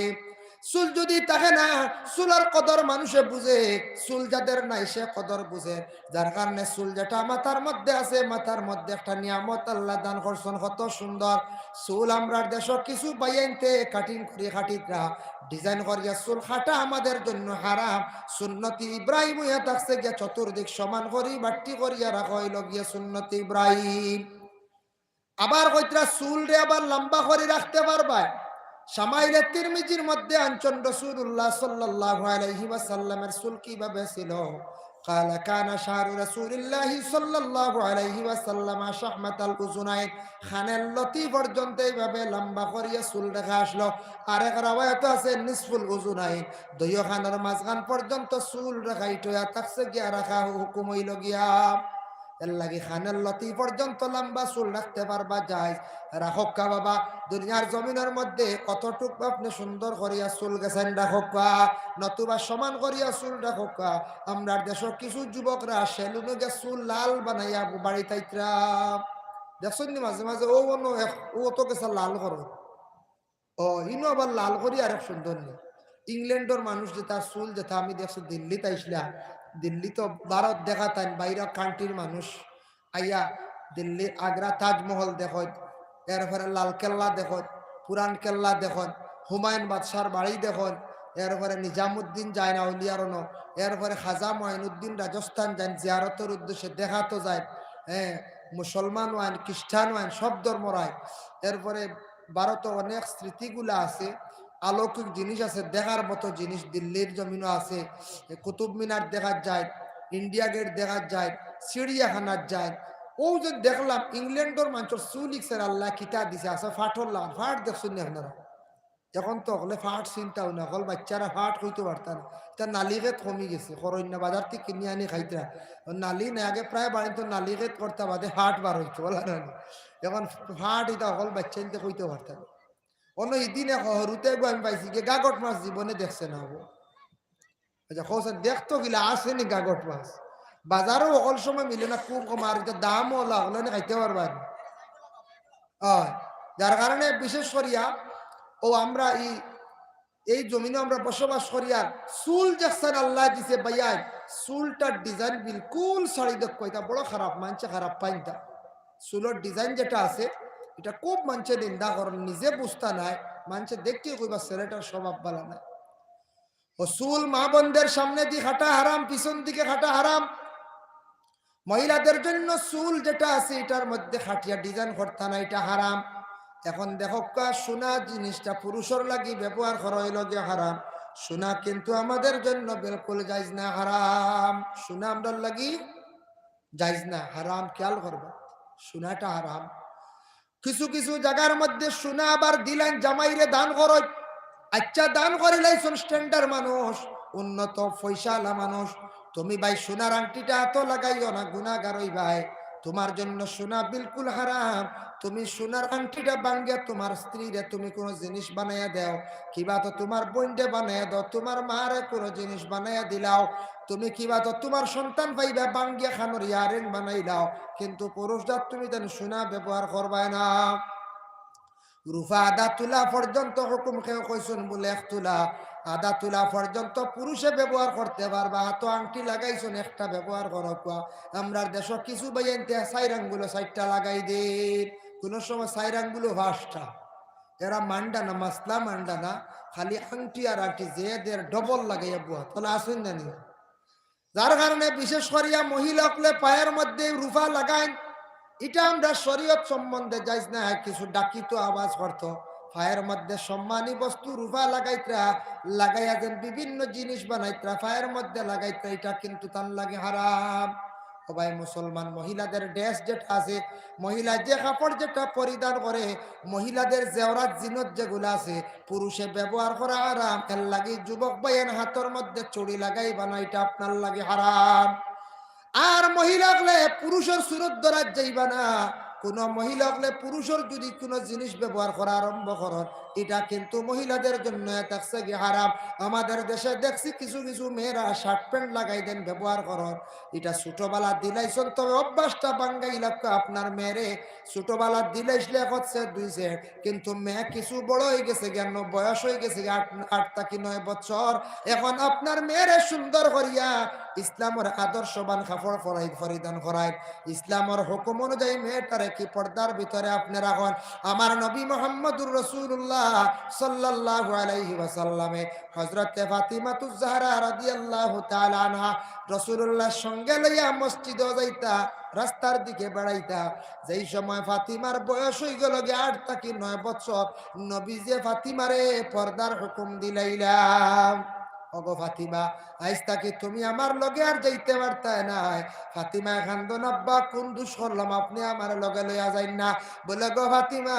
চুল যদি থাকে না, চুলের কদর মানুষে বুঝে, চুল যাদের নাই সে কদর বুঝে। যার কারণে চুল যেটা মাথার মধ্যে আছে, মাথার মধ্যে একটা নিয়ামত আল্লাহ দান করছেন, কত সুন্দর চুল। আমরা দেশ কিছু বাইনতে কাটিং করি, খাটিতরা ডিজাইন করিয়া চুল কাটা আমাদের জন্য হারাম। সুন্নতি ইব্রাহিম হইয়া থাকছে গিয়া চতুর্দিক সমান করি বাট্টি করিয়া রাখা হইল গিয়া সুন্নতি ইব্রাহিম। আবার কইতরা চুল রে আবার লম্বা করে রাখতে পারবা। শামাইলে তিরমিজির মধ্যে আনছেন রাসূলুল্লাহ সাল্লাল্লাহু আলাইহি ওয়াসাল্লামের চুল কিভাবে ছিল। قال كان شعر رسول الله صلى الله عليه وسلم شحمة الأذنين, খানের লতি পর্যন্ত এইভাবে লম্বা করিয়া চুল রেখা আসলো। আরেক রাওয়ায়াত আছে নিসফুল উযুনাইন, দুই খানের মাঝখান পর্যন্ত চুল রেখা ইটয়া থাকছে গিয়া রাখা হুকুম হইল গিয়া। এর লাগি খানের লতি পর্যন্ত লম্বা চুল রাখতে পারবা যায়, রাখক্কা বাবা। দুনিয়ার জমিনের মধ্যে কতটুক আপনি সুন্দর করিয়া চুল গেছেন রাখক্কা, নতুবা সমান করিয়া চুল রাখক্কা। আমরা দেশের কিছু যুবকরা সেলুনে গে চুল লাল বানাইয়া বাড়ি তাইত্রা দেখছেন নি মাঝে মাঝে, ও তো গেছে লাল করো, ও ইনো আবার লাল করি আরেক সুন্দর নেই। ইংল্যান্ডের মানুষ যে তার চুল যেটা আমি দেখছি দিল্লিতে আইসলা, দিল্লি তো ভারত দেখা তাই বাইরে কান্ট্রির মানুষ আইয়া দিল্লি আগ্রা তাজমহল দেখত, এরপরে লাল কেল্লা দেখত, পুরান কেল্লা দেখত, হুমায়ুন বাদশার বাড়ি দেখত, এরপরে নিজামুদ্দিন যায় না উলিয়ারনো, এরপরে খাজা মঈনুদ্দিন রাজস্থান যান জিয়ারতের উদ্দেশ্যে দেখাতো যায়। হ্যাঁ, মুসলমান ওয়ান খ্রিস্টান ওয়ান সব ধর্মরায়। এরপরে ভারতে অনেক স্মৃতিগুলা আছে, অলৌকিক জিনিস আছে, দেখার মতো জিনিস দিল্লির জমিনও আছে। কুতুব মিনার দেখা যায়, ইন্ডিয়া গেট দেখা যায়, চিড়িয়াখানার যায়। ও যে দেখলাম ইংল্যান্ডের মানুষের সুলিক্সের আল্লাহ কিতা দিছে আছে ফাটল্লা ফাট দেখছেন না আপনারা। এখন তো হলে ফাট চিন্তাও না, হল বাচ্চারা ফাট হইতে পারতাম না। তা নালিগেত কমি গেছে, করণ্য বাজার থেকে কিনে আনি খাইতরা নালি না, আগে প্রায় বাড়িতে নালিগেত করতে বাদে হাট বার হইতো বলা না। এখন ফাট এটা হল বাচ্চা নিতে কইতে পারতাম। অন্য ইদিনে হরুতে আমি পাইছি যে গাগট মাছ জীবনে দেখছে না হবো। আচ্ছা খোঁজে দেখতো গিলা আসেনি গাগট মাছ, বাজারও অকল সময় মিলে না, খুব কম, আর এটা দামও লাগলো না খাইতে পারবেন। যার কারণে বিশেষ করিয়া ও আমরা এই জমিনে আমরা বসবাস করি। আর চুল দেখছেন আল্লাহ দিছে ভাইয়া, চুলটার ডিজাইন বিলকুল শাড়ি দেখ এটা বড় খারাপ, মানছে খারাপ পাইনটা। চুলের ডিজাইন যেটা আছে এটা খুব মানছে নিন্দা করেন, নিজে বুঝতা নাই, মানছে দেখতে কইবা ছেলেটার স্বভাব ভালো না। ও চুল মা বোনদের সামনে দিয়ে খাটা হারাম, পিছন দিকে খাটা হারাম। মহিলাদের জন্য চুল যেটা আছে এটার মধ্যে খাটিয়া ডিজাইন করতা না, এটা হারাম। এখন দেখো সোনা জিনিসটা পুরুষের লাগি ব্যবহার করা হইল গিয়ে হারাম, সোনা কিন্তু আমাদের জন্য বিলকুল যাইজ না, হারাম। সোনা আমরা লাগি যাইজ না, হারাম, খেয়াল করবা সোনাটা হারাম। কিছু কিছু জায়গার মধ্যে সোনা আবার দিলেন জামাইরে দান করো, আচ্ছা দান করিলাইছেন স্ট্যান্ডার্ড মানুষ, উন্নত পয়সাওয়ালা মানুষ, তুমি ভাই সোনার আংটিটা এত লাগাইও না, গুনাহগার হই ভাই, তোমার জন্য সোনা বিলকুল হারাম। তুমি সোনার আংটিটা ভাঙ্গিয়া তোমার স্ত্রীরে তুমি কোনো জিনিস বানাইয়া দাও, কিবা তো তোমার বোনকে বানাইয়া দাও, তোমার মারে কোনো জিনিস বানাইয়া দিলাও, তুমি কিবা তো তোমার সন্তান পাইবা ভাঙ্গিয়া খানোর ইয়ারিং বানাই দাও, কিন্তু পুরুষরা তুমি যেন সোনা ব্যবহার করবাই না। রূপা আদা তুলা পর্যন্ত হুকুম খেয়ে কইসুন বলে, এক তুলা আদা তুলা পর্যন্ত পুরুষে ব্যবহার করতে পারবা, হাতো আংটি লাগাইছুন একটা ব্যবহার করো। আমরা দেশ কিছু বাইনতে সাইরাঙ্গুলো সাইটটা লাগাই দিন, কোনো সময় সাইরাঙ্গুলো ভাসটা, এরা মান্ডা না, মাসলা মান্ডা না, খালি আংটি আর আংটি যে দের ডবল লাগাইয়া বুয়া, তাহলে আসুন জানি। যার কারণে বিশেষ করিয়া মহিলা পায়ের মধ্যে রূপা লাগাইন, এটা আমরা শরীয়ত সম্বন্ধে যাইজ না। কিছু ডাকিত আওয়াজ করতো, ফায়ের মধ্যে সম্মানী বস্তু রূপা লাগাইতরা, লাগাইয়া যেন বিভিন্ন জিনিস বানাইতরা ফায়ের মধ্যে লাগাইতরা, এটা কিন্তু তার লাগে হারাম। ও ভাই মুসলমান, মহিলাদের ড্রেস যেটা আছে, মহিলা যে কাপড় যেটা পরিধান করে, মহিলাদের জেওরাত জিনত যেগুলো আছে, পুরুষে ব্যবহার করা হারাম। এর লাগে যুবক ভাইয়ের হাতের মধ্যে চুড়ি লাগাই বানাই, এটা আপনার লাগে হারাম। আর মহিলা হলে পুরুষের সুরত ধরার যাইবা না। কোন মহিলা হলে পুরুষের যদি কোনো জিনিস ব্যবহার করা আরম্ভ করেন, এটা কিন্তু মহিলাদের জন্য থাকছে কি হারাম। আমাদের দেশে দেখছি কিছু কিছু মেয়েরা শার্ট প্যান্ট লাগাই দেন ব্যবহার করেন, এটা ছোটবেলা দিলাইছেন, তবে অভ্যাসটা বাঙ্গাই লাগতো আপনার মেয়েরে ছোটবেলা দিলাইছলে হচ্ছে 2 সেট, কিন্তু মেয়ে কিছু বড় হয়ে গেছে জ্ঞান বয়স হয়ে গেছে 8 থেকে 9 বছর, এখন আপনার মেয়েরে সুন্দর করিয়া ইসলামের আদর্শবান কাপড় পরিধান করায়, ইসলামের হুকুম অনুযায়ী মেয়েটারে কি পর্দার ভিতরে আপনি রাখুন। আমার নবী মুহাম্মদুর রাসূলুল্লাহ সাল্লাল্লাহু আলাইহি ওয়াসাল্লামে হযরত ফাতিমাতুজ জাহরা রাদিয়াল্লাহু তাআলা আনহা রাসূলুল্লাহর সঙ্গে লইয়া মসজিদে যাইতা, রাস্তার দিকে বেড়াইতা। যেই সময় ফাতিমার বয়স হয়ে গেল 8 থেকে 9 বছর, নবীজি ফাতিমারে পর্দার হুকুম দিলাইলাম, ওগো ফাতিমা আজ তাকে তুমি আমার লগে আর যাইতে পারতা নাই। ফাতিমা কান্দন, আব্বা কোন দোষ করলাম আপনি আমার লগে লইয়া যাইন না? বলে গো ফাতিমা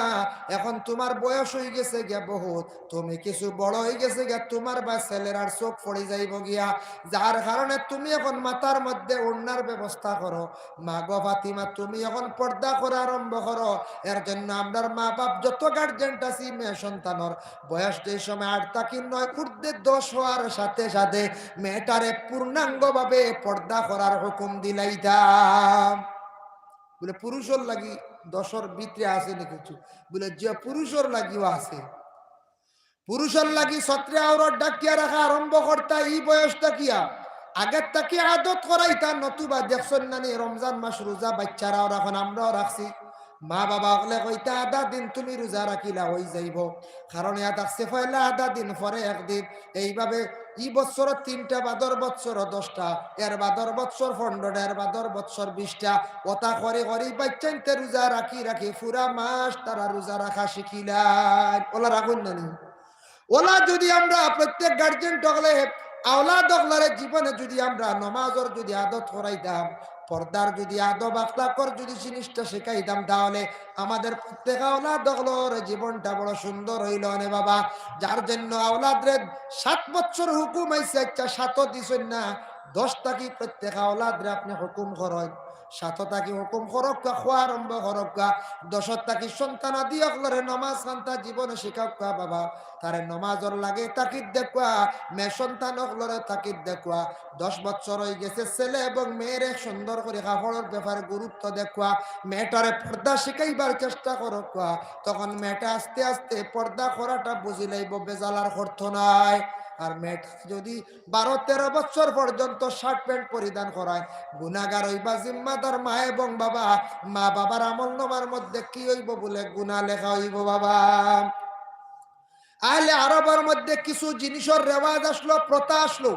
এখন তোমার বয়স হয়ে গেছে গিয়া বহুত, তুমি কিছু বড় হয়ে গেছে গিয়া, তোমার বা ছেলের আর চোখ পড়ে যাইব গিয়া, যার কারণে তুমি এখন মাথার মধ্যে ওড়নার ব্যবস্থা করো। মা গো ফাতিমা তুমি এখন পর্দা করা আরম্ভ করো। এর জন্য আমরার মা বাপ যত গার্জেন্ট আছি মেয়ে সন্তানর বয়স যে সময় 8 থেকে 9 ঊর্ধ্বে 10 হওয়ার সাথে সাথে মেয়েটারে পূর্ণাঙ্গ ভাবে পর্দা করার হুকুম দিলাইতাম। বলে পুরুষের লাগি 10-এর ভিতরে আছে না কিছু? বলে যে পুরুষের লাগিও আছে, পুরুষের লাগি ছত্রে আওরত ডাকিয়া রাখা আরম্ভ করতা এই বয়সটা কিয়া আগের তাকে আদত করাইতা। নতুবা দেখছেন নানি রমজান মাস রোজা বাচ্চারাও রাখন, আমরাও রাখছি, মা বাবা হলে কইতা আধা দিন তুমি রোজা রাখিলা হয়ে যাইব, কারণ ইয়া থাকছে পয়লা আধা দিন পরে একদিন, এইভাবে ই বছর 3টা বাদর বছর 10টা, এর বাদর বছর 15টা, এর বাদর বছর 20টা, ওটা করে করে বাচ্চাইতে রোজা রাখি রাখি পুরা মাস তারা রোজা রাখা শিখিলাই। ওলা রাখুন নানি, ওলা যদি আমরা প্রত্যেক গার্জেন টকলে আওলাদ অগলারে জীবনে যদি আমরা নমাজের যদি আদত করাইতাম, পর্দার যদি আদব আখলাকর যদি জিনিসটা শেখাইতাম, তাহলে আমাদের প্রত্যেক আওলাদ অগলর জীবনটা বড় সুন্দর হইল নে বাবা। যার জন্য আওলাদরে 7 বছর হুকুম হয়েছে, একটা 7 দিছেন না, 10 থাকি প্রত্যেক আওলাদরে আপনি হুকুম করেন, 7 থাকি হুকুম করক, খোয়া আরম্ভ করক, 10 থাকি সন্তান আদি অগলরে নমাজ খান্তা জীবনে শিখাক বাবা, তারে নমাজর লাগে তাকিদ দেখুয়া, মেয়ে সন্তান অগলরে তাকিদ দেখুয়া, 10 বছর হয়ে গেছে ছেলে এবং মেয়েরে সুন্দর করে কাপড়ের ব্যাপারে গুরুত্ব দেখুয়া, মেয়েটারে পর্দা শিখাইবার চেষ্টা করক, তখন মেয়েটা আস্তে আস্তে পর্দা করাটা বুঝি লাইব, বেজালার অর্থ নাই। আর মেয়েটা যদি 12-13 বছর পর্যন্ত শার্ট প্যান্ট পরিধান করায়, গুনাহগার হইবা, জিম্মাদার মা এবং বাবা, মা বাবার আমল নামার মধ্যে কি হইব? বলে গুনাহ লেখা হইব বাবা। আহলে আরবের মধ্যে কিছু জিনিসের রেওয়াজ আসলো, প্রথা আসলো।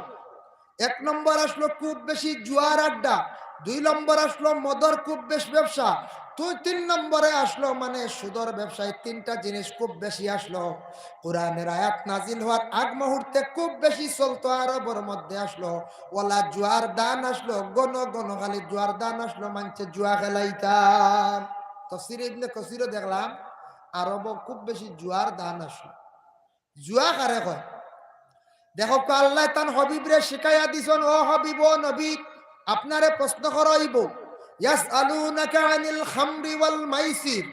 1 নম্বর আসলো খুব বেশি জুয়ার আড্ডা, 2 নম্বর আসলো মদর খুব বেশি ব্যবসা, 3 নম্বরে আসলো মানে সুদর ব্যবসায়। 3টা জিনিস খুব বেশি আসলো। কোরআনের আয়াত নাজিল হওয়ার আগ মুহূর্তে খুব বেশি চলতো আরবের মধ্যে আসলো ওলা জুয়ার দান আসলো, গণ গণ খালি জুয়ার দান আসলো, মানছে জুয়া খেলাইতাম। তফসিরে ইবনে কাসিরে দেখলাম আরব খুব বেশি জুয়ার দান আসলো। জুয়া কারে কয়? দেখো আল্লাহ তান হবিবরে শিখাইয়া দিছেন, ও হবিব ও নবী আপনারে প্রশ্ন করাইব, ইয়াসআলুনাকা আনিল খামরি ওয়াল মাইসির,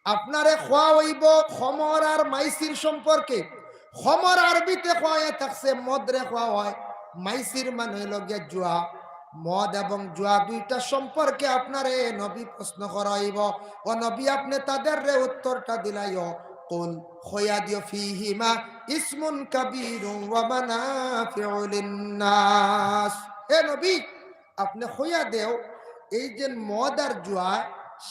আপনারে খোয়া হইব খমর আর মাইসির সম্পর্কে। খমর আরবিতে খোয়া থাকছে মদরে খোয়া হয়, মাইসির মানে হইল গিয়া জুয়া। মদ এবং জুয়া দুইটা সম্পর্কে আপনারে নবী প্রশ্ন করাইব, ও নবী আপনি তাদের রে উত্তরটা দিলাইও। কুল খয়া দিও ফিহিমা ইসমুন কাবীরুন ওয়া মানাফিউ লিন-নাস। হে নবী আপনি খয়া দেও, এই যে মদ আর জুয়া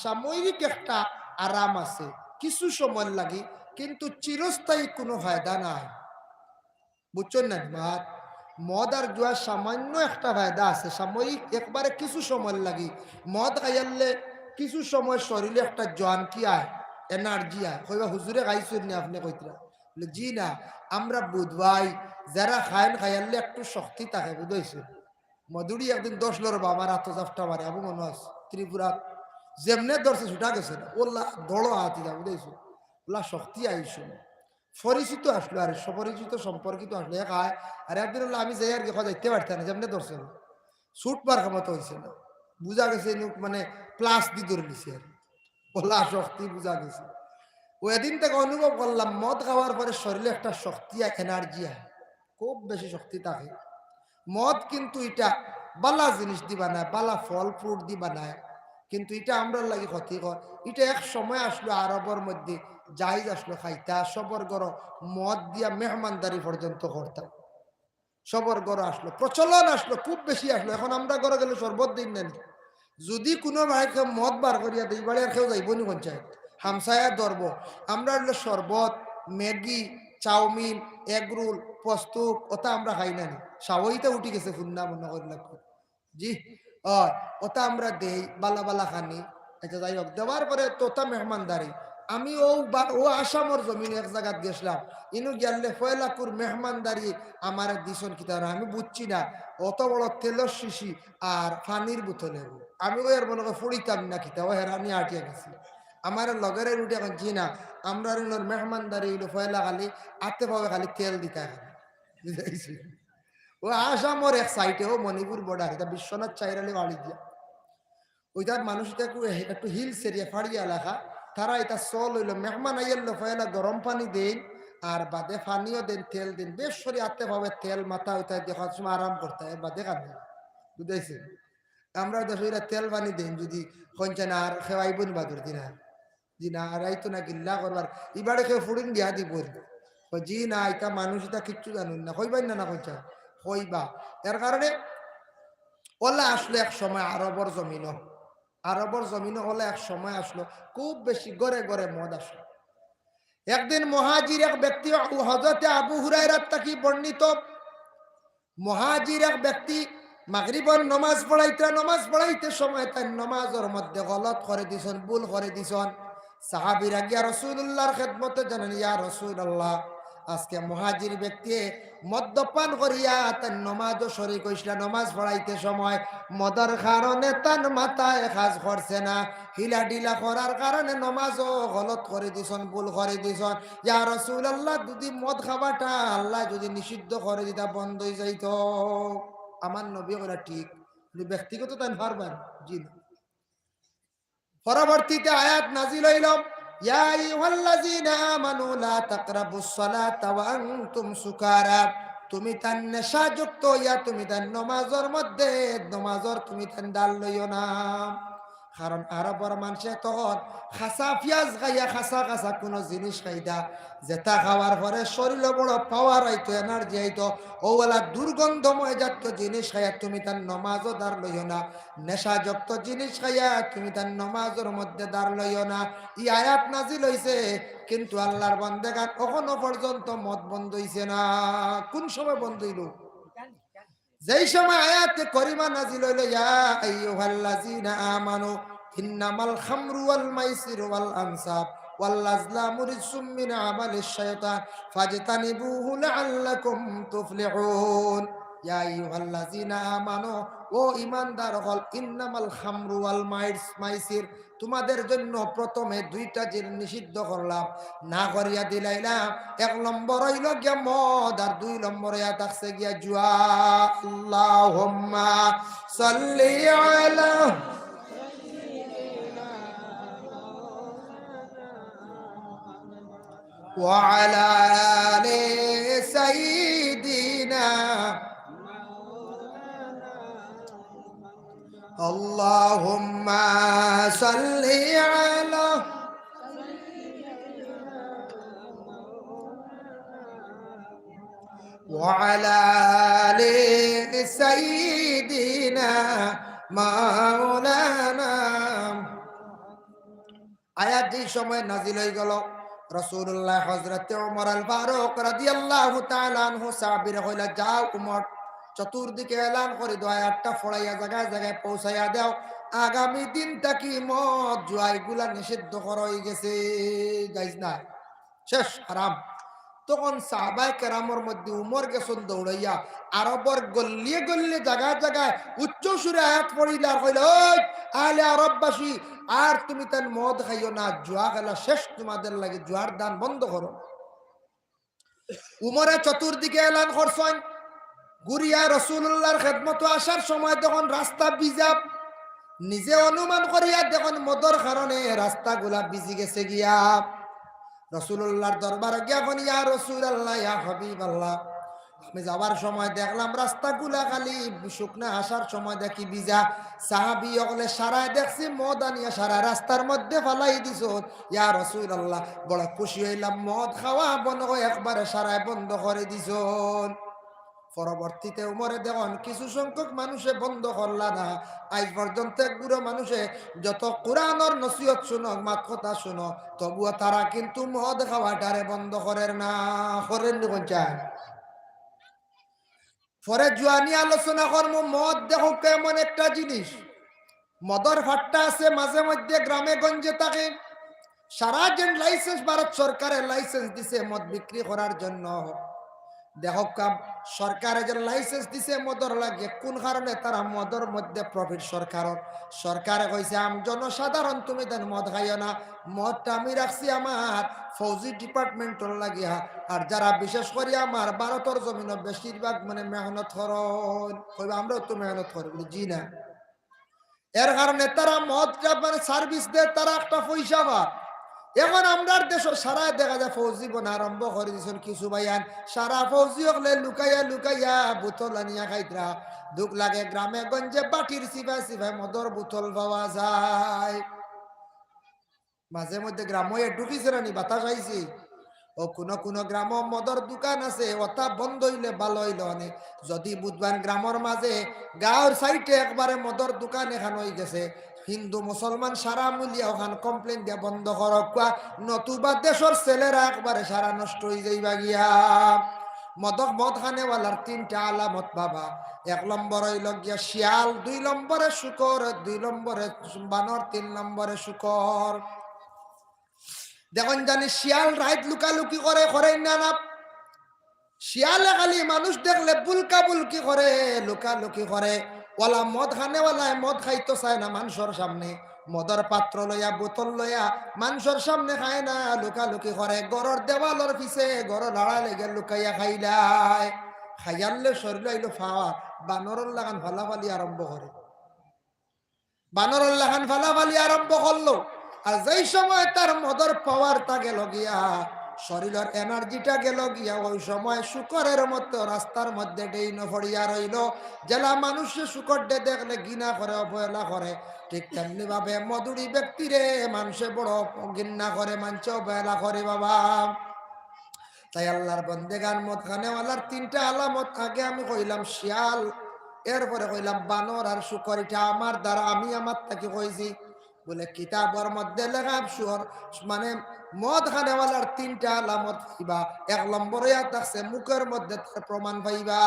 সাময়িক একটা আরাম আছে, কিছু সময় লাগে, কিন্তু চিরস্থায়ী কোনো ফায়দা নাই। বুঝছেন না? মদ আর জুয়া সামান্য একটা ফায়দা আছে, সাময়িক একবারে কিছু সময় লাগে। মদ খাইয়ালে কিছু সময় শরীরে একটা জোয়ান কি আয়, এনার্জি আয়। কইবা হুজুরে খাইছেন না আপনি? কইতরা জি না, আমরা বুধবাই যারা খাইন খাইয়ালে একটু শক্তি থাকে, বুঝাইছে। মধুরি একদিন 10 লড়বা আমার আত্মচাপটা মারে, আবু মনে আছে ত্রিপুরা যেমনে ধরছে ছুটা গেছে না, ওল্লা দড়ো হাতি যা, বুঝাইছো, ওল্লা শক্তি আইস। পরিচিত আসলো আর সপরিচিত সম্পর্কিত আসলো এক আয়। আর একদিন হলো আমি যাই আর কি যাইতে পারতাম না, যেমনি ধরছে ছুটবার ক্ষমতা হয়েছে না, বুঝা গেছে মানে প্লাস দিয়ে ধরে নিছে আর ওলা শক্তি বুঝা গেছে। ওই দিন থেকে অনুভব করলাম মদ খাওয়ার পরে শরীরে একটা শক্তি এনার্জি হয়, খুব বেশি শক্তি থাকে। মদ কিন্তু এটা বালা জিনিস দি বানায়, বালা ফল ফ্রুট দি বানায়, কিন্তু এটা আমরা লাগি ক্ষতিকর। এটা এক সময় আসলো আরবের মধ্যে জাহিজ আসলো খাইতা, সবর গড় মদ দিয়া মেহমানদারি পর্যন্ত করতাম, সবর গড় আসলো, প্রচলন আসলো, খুব বেশি আসলো। এখন আমরা ঘরে গেলে শরবত দিন নেন, যদি কোনো ভাইকে মদ বার করিয়া দিই বাড়ি আর কেউ যাইব নি পঞ্চায়েত, হামসায়া ধরব। আমরা হলো শরবত, ম্যাগি, চাউমিন, এগরোল, পোস্তুক ওটা আমরা খাই না নি, সাবইতে উঠি গেছে ফুন্না মনে করলাম জি। ওটা আমরা দেই, বালা বালা খানি। আচ্ছা যাই হোক, দেওয়ার পরে তোতা মেহমানদারি। আমি ও আসামর জমিন এক জায়গাত গেছিলাম, ইনু গেলে ফয়লাকুর মেহমানদারি আমার দিশন কিতা আমি বুঝছি না, অত বড় তেলের শিশি আর পানির বোতলে। আমি ওই আর মনে করি ফুড়িতাম না কিতা, ও হেরানি আটিয়া গেছি। আমার লগের রুটি এখন জি না, আমরা মেহমানদারি ফয়লা খালি আতে পাবে খালি তেল দিতে বুঝাইছি। ও আসামর এক সাইটে, ও মণিপুর বর্ডার, এটা বিশ্বনাথ চাইরালে বাড়ি দিয়া ওইটার মানুষ একটু হিলস এরিয়া ফাড়িয়া এলাকা, তারা এটা চল হইল মেহমান আইয়াল ফয়লা গরম পানি দেন আর বাদে পানিও দেন, তেল দেন, বেশ সরি আতে ভাবে তেল মাথা ওইটা দেখার সময় আরাম করতে হয়, বাদে কাঁদে বুঝাইছে। আমরা দেশে তেল পানি দেন যদি কঞ্চা না আর খেয়াইব নি বাদুর দিনা, জি না আর আইতো না গিল্লা করবার, এবারে কেউ ফুড়িন দিয়া দিব জি না, এটা মানুষ এটা কিচ্ছু জানুন না, কইবাই না না কঞ্চা কইবা। এর কারণে ওলা আসলো এক সময় আরবর জমিন, আরবর জমিন হলে এক সময় আসলো খুব বেশি গড়ে গড়ে মদ আসলো। একদিন মহাজির এক ব্যক্তি, হযরতে আবু হুরায়রা থেকে বর্ণিত, মহাজির এক ব্যক্তি মাগরিবের নমাজ পড়াইতে সময় তাই নমাজের মধ্যে গলত করে দিছেন, ভুল করে দিছেন। সাহাবীরা গিয়া রাসূলুল্লাহর খেদমতে জানেন, ইয়া রাসূলুল্লাহ, আজকে মহাজির ব্যক্তি মদ্যপান করিয়া তার নমাজও শরীক হইছিল, নমাজ পড়াইতে সময় মদের কারণে তার মাথায় কাজ করছে না, হিলা ডিলা করার কারণে নমাজও গলত করে দিছেন, ভুল করে দিছেন। ইয়া রাসূলুল্লাহ, যদি মদ খাবাটা আল্লাহ যদি নিষিদ্ধ করে দিতা বন্ধ হয়ে যাইত। আমার নবী ওরা ঠিক, ব্যক্তিগত তাই পারবেন জি না। পরবর্তীতে আয়াত নাজিল হইল, ইয়া আইয়ুহাল্লাযীনা আমানু লা তাকরাবুস সালাতা ওয়া আনতুম সুকারা, তুমি তার নেশাযুক্ত ইয়া তুমি তার নমাজের মধ্যে নমাজের তুমি তার ডাল লইও না। কারণ আরবর মানুষে তখন খাসা পিঁয়াজ খাইয়া খাসা খাসা কোনো জিনিস খাইদা, যেটা খাওয়ার পরে শরীরে বড় পাওয়ার আইতো, এনার্জি আইতো, ওলা দুর্গন্ধময় জাতীয় জিনিস খাইয়া তুমি তার নমাজও দাঁড় লইও না। নেশাযুক্ত জিনিস খাইয়া তুমি তার নমাজের মধ্যে দাঁড় লইও না। ই আয়াত নাজিল হইছে, কিন্তু আল্লাহর বান্দাগণ কখনো পর্যন্ত মদ বন্ধ হইছে না। কোন সময় বন্ধ হইল? যেই সময় আয়াতে করিমা নাজিল হইল, ইয়া আইয়ুহাল্লাযীনা আমানু ইন্নামাল খামরু ওয়াল মাইসিরু ওয়াল আনসাব ওয়াল আজলামু রিজসুম মিন আমালিশ শাইতান ফাজতানিবুহু লাআল্লাকুম তুফলিহুন। ইয়া আইয়ুহাল্লাযীনা আমানু, ও ঈমানদার হল, ইন্নামাল খামরু ওয়াল মাইসির, তোমাদের জন্য প্রথমে দুইটা জিনিস নিষিদ্ধ করলাম, না করিয়া দিলাইলাম। এক নম্বর হইল গিয়া মদ, আর দুই নম্বরে থাকছে গিয়া জুয়া। আল্লাহুম্মা সাল্লি আলা ওয়া আলা আলি সাইয়্যিদিনা, আল্লাহুম্মা সাল্লি আলা وعلى آل سيدنا مولانا। আয়াত যেই সময় নাজিল হয়ে গেল, রাসূলুল্লাহ হযরত ওমর আল ফারুক রাদিয়াল্লাহু তাআলা আনহু সাহাবীরা কইলা, যাও ওমর, চতুর্দিকে এলান করে দাও, আয়াতটা পড়াইয়া জায়গায় জায়গায় পৌঁছাইয়া দাও, আগামী দিন থাকি মদ জুয়া এগুলা নিষিদ্ধ করা হয়ে গেছে, যাইস না, শেষ, হারাম। তখন সাহাবায়ে কেরামের মধ্যে উমর গেছেন দৌড়াইয়া, আরবর গল্লিয়ে গল্লিয়ে জায়গায় জায়গায় উচ্চ সুরে আয়াত পড়িলা, কইল, ওই আহলে আরববাসী, আর তুমি তার মদ খাইও না, জুয়া খেলা শেষ, তোমাদের লাগে জুয়ার দান বন্ধ করো। উমরে চতুর্দিকে এলান করছেন। গুরিয়া রাসূলুল্লাহর খেদমত আসার সময় তখন রাস্তা ভিজা, নিজে অনুমান করিয়া দেখুন মদর কারণে রাস্তাগুলা ভিজি গেছে গিয়া। রাসূলুল্লাহর দরবারে গিয়া কোন ইয়া রাসূলুল্লাহ ইয়া হাবিবাল্লাহ, আমি যাওয়ার সময় দেখলাম রাস্তাগুলা খালি শুকনা, আসার সময় দেখি ভিজা। সাহাবী ওগুলো সারায় দেখছি মদ আনিয়া সারা রাস্তার মধ্যে ফালাই দিছ। ইয়া রাসূলুল্লাহ, বড় খুশি হইলাম, মদ খাওয়া বন্ধ হয়ে একবারে সারায় বন্ধ করে দিছ। পরবর্তীতে উমরে দেখুন কিছু সংখ্যক মানুষে বন্ধ করলা না। আজ পর্যন্ত এক বুড়ো মানুষে যত কোরআনর নসিহত শুনো, মাত কথা শুনো, তবুও তারা কিন্তু মদ খাওয়াটারে বন্ধ করেন না। করেন নি কোন চায়? পরে জুয়ানি আলোচনা করবো। মদ দেখো কেমন একটা জিনিস। মদর ফাট্টা আছে মাঝে মধ্যে গ্রামে গঞ্জে থাকে। সারা যেন লাইসেন্স ভারত সরকারের লাইসেন্স দিছে মদ বিক্রি করার জন্য। দেখো সরকারে যে লাইসেন্স দিছে মদর লাগে, কোন কারণে? তারা মদর মধ্যে প্রফিট সরকারে কইছে আম জনসাধারণ তুমি দেন মদ খাইও না, মদটা আমি রাখছি আমার ফৌজি ডিপার্টমেন্টর লাগিয়া। আর যারা বিশেষ করে আমার ভারতের জমিন বেশিরভাগ মানে মেহনত করেন, আমরাও তো মেহনত করি, বলি জি না। এর কারণে তারা মদটা মানে সার্ভিস দেয়, তারা একটা পয়সা পায়। এখন আমরার দেশ সারা দেখা যায় ফৌজি বনা আরম্ভ করে দিয়েছেন কিছু ভাইয়ান। সারা ফৌজি হলে লুকাইয়া লুকাইয়া বোতল আনিয়া খাইতরা। দুঃখ লাগে গ্রামে গঞ্জে বাটির সিপাই মদর বোতল পাওয়া যায়। মাঝে মধ্যে গ্রাম ঢুকিছে রানি বাতাস আইছি। ও কোন গ্রাম মদর দোকান আছে, ওটা বন্ধ হইলে ভালো হইল। অনেক যদি বুধবার গ্রামের মাঝে গাঁর সাইডে একবারে মদর দোকান এখান হয়ে গেছে, হিন্দু মুসলমান সারা মিলিয়া ওখান কমপ্লেন দিয়া বন্ধ করক, নতুবা দেশের ছেলেরা একবারে সারা নষ্ট হয়ে যাইবা গিয়া। মদ খানেওয়ালার তিনটা আলামত বাবা। এক নম্বর হইল গিয়া শিয়াল, 2 নম্বরে শুকর, 2 নম্বরে বানর, 3 নম্বরে শুকর। দেখুন জানি শিয়াল রাইত লুকালুকি করে না না। শিয়ালে খালি মানুষ দেখলে বুলকা বুলকি করে, লুকালুকি করে। ওলা মদ খানেওয়ালায় মদ খাইতো চায় না মানুষের সামনে। মদর পাত্র লইয়া বোতল লইয়া মানুষের সামনে খায় না, লুকালুকি করে। গরর দেওয়ালর পিছে গড় লাড়া লেগে লুকাইয়া খাইলাই। খাইয়ালে শরীর আইলো ফাওয়া, বানরের লাগান ফালাফালি আরম্ভ করে। বানরের লাগান ফালাফালি আরম্ভ করলো। আর যেই সময় তার মদর পাওয়ারটা গেল গিয়া, শরীরের এনার্জিটা গেল গিয়া, ওই সময় শুকরের মতো রাস্তার মধ্যে ডেইন ফড়িয়া রইল। জেলা মানুষে শুকর ডে দেখলে ঘৃণা করে, অবহেলা করে। ঠিক তেমনি ভাবে মধুরী ব্যক্তিরে মানুষে বড় ঘৃণা করে, মানুষে অবহেলা করে বাবা। তাই আল্লাহর বন্দেগান মদ খানেওয়ালার 3টা আলামত আগে আমি কইলাম শিয়াল, এরপরে কইলাম বানর আর শুকর। এটা আমার দ্বারা আমি আমার তাকে কইছি বলে কিতাবের মধ্যে লেখা শুকর মানে মদ খানেওয়ালার 3টা আলামত পাইবা। 1 নম্বরে থাকছে মুখের মধ্যে তার প্রমাণ পাইবা,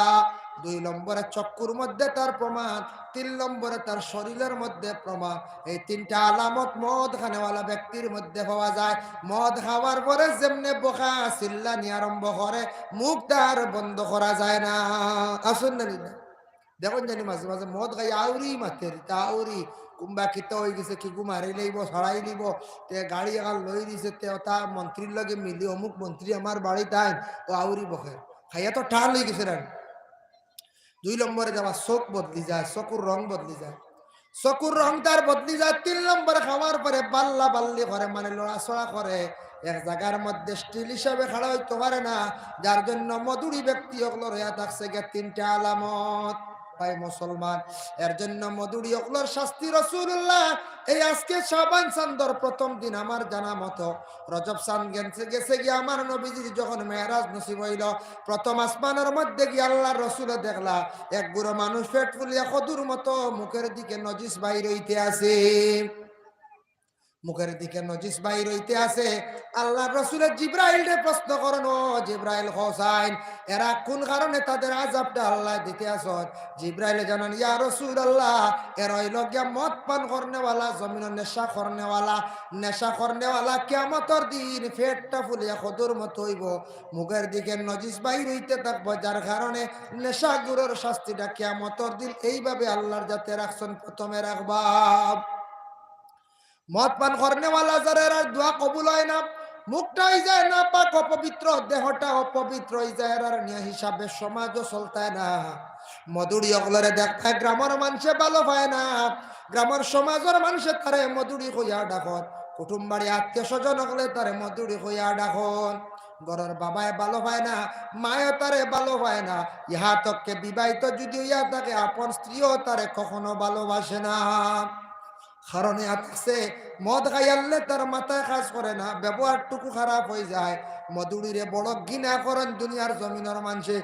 2 নম্বরে চক্ষুর মধ্যে তার প্রমাণ, 3 নম্বরে তার শরীরের মধ্যে প্রমাণ। এই 3টা আলামত মদ খানেওয়ালা ব্যক্তির মধ্যে পাওয়া যায়। মদ খাওয়ার পরে যেমনে বোকা চিল্লানি আরম্ভ করে, মুখ তার বন্ধ করা যায় না। আসুন না দেখুন জানি মাঝে মাঝে মদ খাই আউরি মাতের আউরি কুম্বা কিতা হয়ে গেছে, কি মারি লইব ছড়াই নিব, তে গাড়ি এখন লই দিছে, তে তা মন্ত্রীর লগে মিলি অমুক মন্ত্রী আমার বাড়িতে আইন, ও আউরি বসে খাইয়া তো ঠাল হয়ে গেছে রান। 2 নম্বরে যাওয়া চোখ বদলি যায়, চকুর রং বদলি যায়, চকুর রং তার বদলি যায়। 3 নম্বরে খাওয়ার পরে বাল্লা বাল্লি করে, মানে লড়াচড়া করে, এক জায়গার মধ্যে স্টিল হিসাবে খাড়া হইতে পারে না। যার জন্য মধুরী ব্যক্তি ওগুলো রয়া থাকছে 3টা আলামত। ভাই মুসলমান, এর জন্য মধুরী ওগুলোর শাস্তি রাসূলুল্লাহ এই আজকে শাবান চাঁদর প্রথম দিন আমার জানা মতো রজব চাঁদ গেছে গিয়ে আমার নবীজির যখন মেরাজ নসিব হইল, প্রথম আসমানের মধ্যে গিয়ে আল্লাহর রাসূল দেখলা এক বুড়ো মানুষ পেট ফুলিয়া খদুর মতো মুখের দিকে নজিস বাইর হইতে আছে, মুখের দিকে নজিস বাইর হইতে আছে। আল্লাহর রাসূলের জিবরাইলকে প্রশ্ন করেন, ও জিবরাইল হোসাইন, এরা কোন কারণে তাদের আযাবটা আল্লাহ দিতে আসত? জিবরাইল জানান, ইয়া রাসূলুল্লাহ, এরা হইল গিয়া মদ পান করনেওয়ালা, জমিনের নেশা করনেওয়ালা কিয়ামতের দিন পেটটা ফুলিয়া খদুর মতো হইব, মুখের দিকে নজিস বাইর হইতে থাকবো, যার কারণে নেশাগুলোর শাস্তিটা কিয়ামতের দিন এইভাবে আল্লাহর যাতে রাখছেন, প্রথমে রাখবা। মদ পান করনেওয়ালা যারা দোয়া কবুল হয় না, মুখটা হয়ে যায় না পাক অপবিত্র, দেহটা অপবিত্র হয়ে যায়, আর নিয়ে হিসাবে সমাজও চলতায় না। মধুরী অগলরে দেখায় গ্রামের মানুষে ভালো পায় না, গ্রামের সমাজের মানুষে তারে মধুরী কইয়া ডাকত, কুটুম বাড়ি আত্মীয় স্বজন হলে তারে মধুরি হইয়া ডাকন। ঘরের বাবায় ভালো পায় না, মায়ও তারে ভালো পায় না, ইহা তককে বিবাহিত যদি হইয়া থাকে আপন স্ত্রীও তারে কখনো ভালোবাসে না। কারণে আছে মদ খাইয়ালে তার মাথায় কাজ করে না, ব্যবহারটুকু খারাপ হয়ে যায়। মধুরিরে বড় ঘৃণা করেন দুনিয়ার জমিনের মানুষে।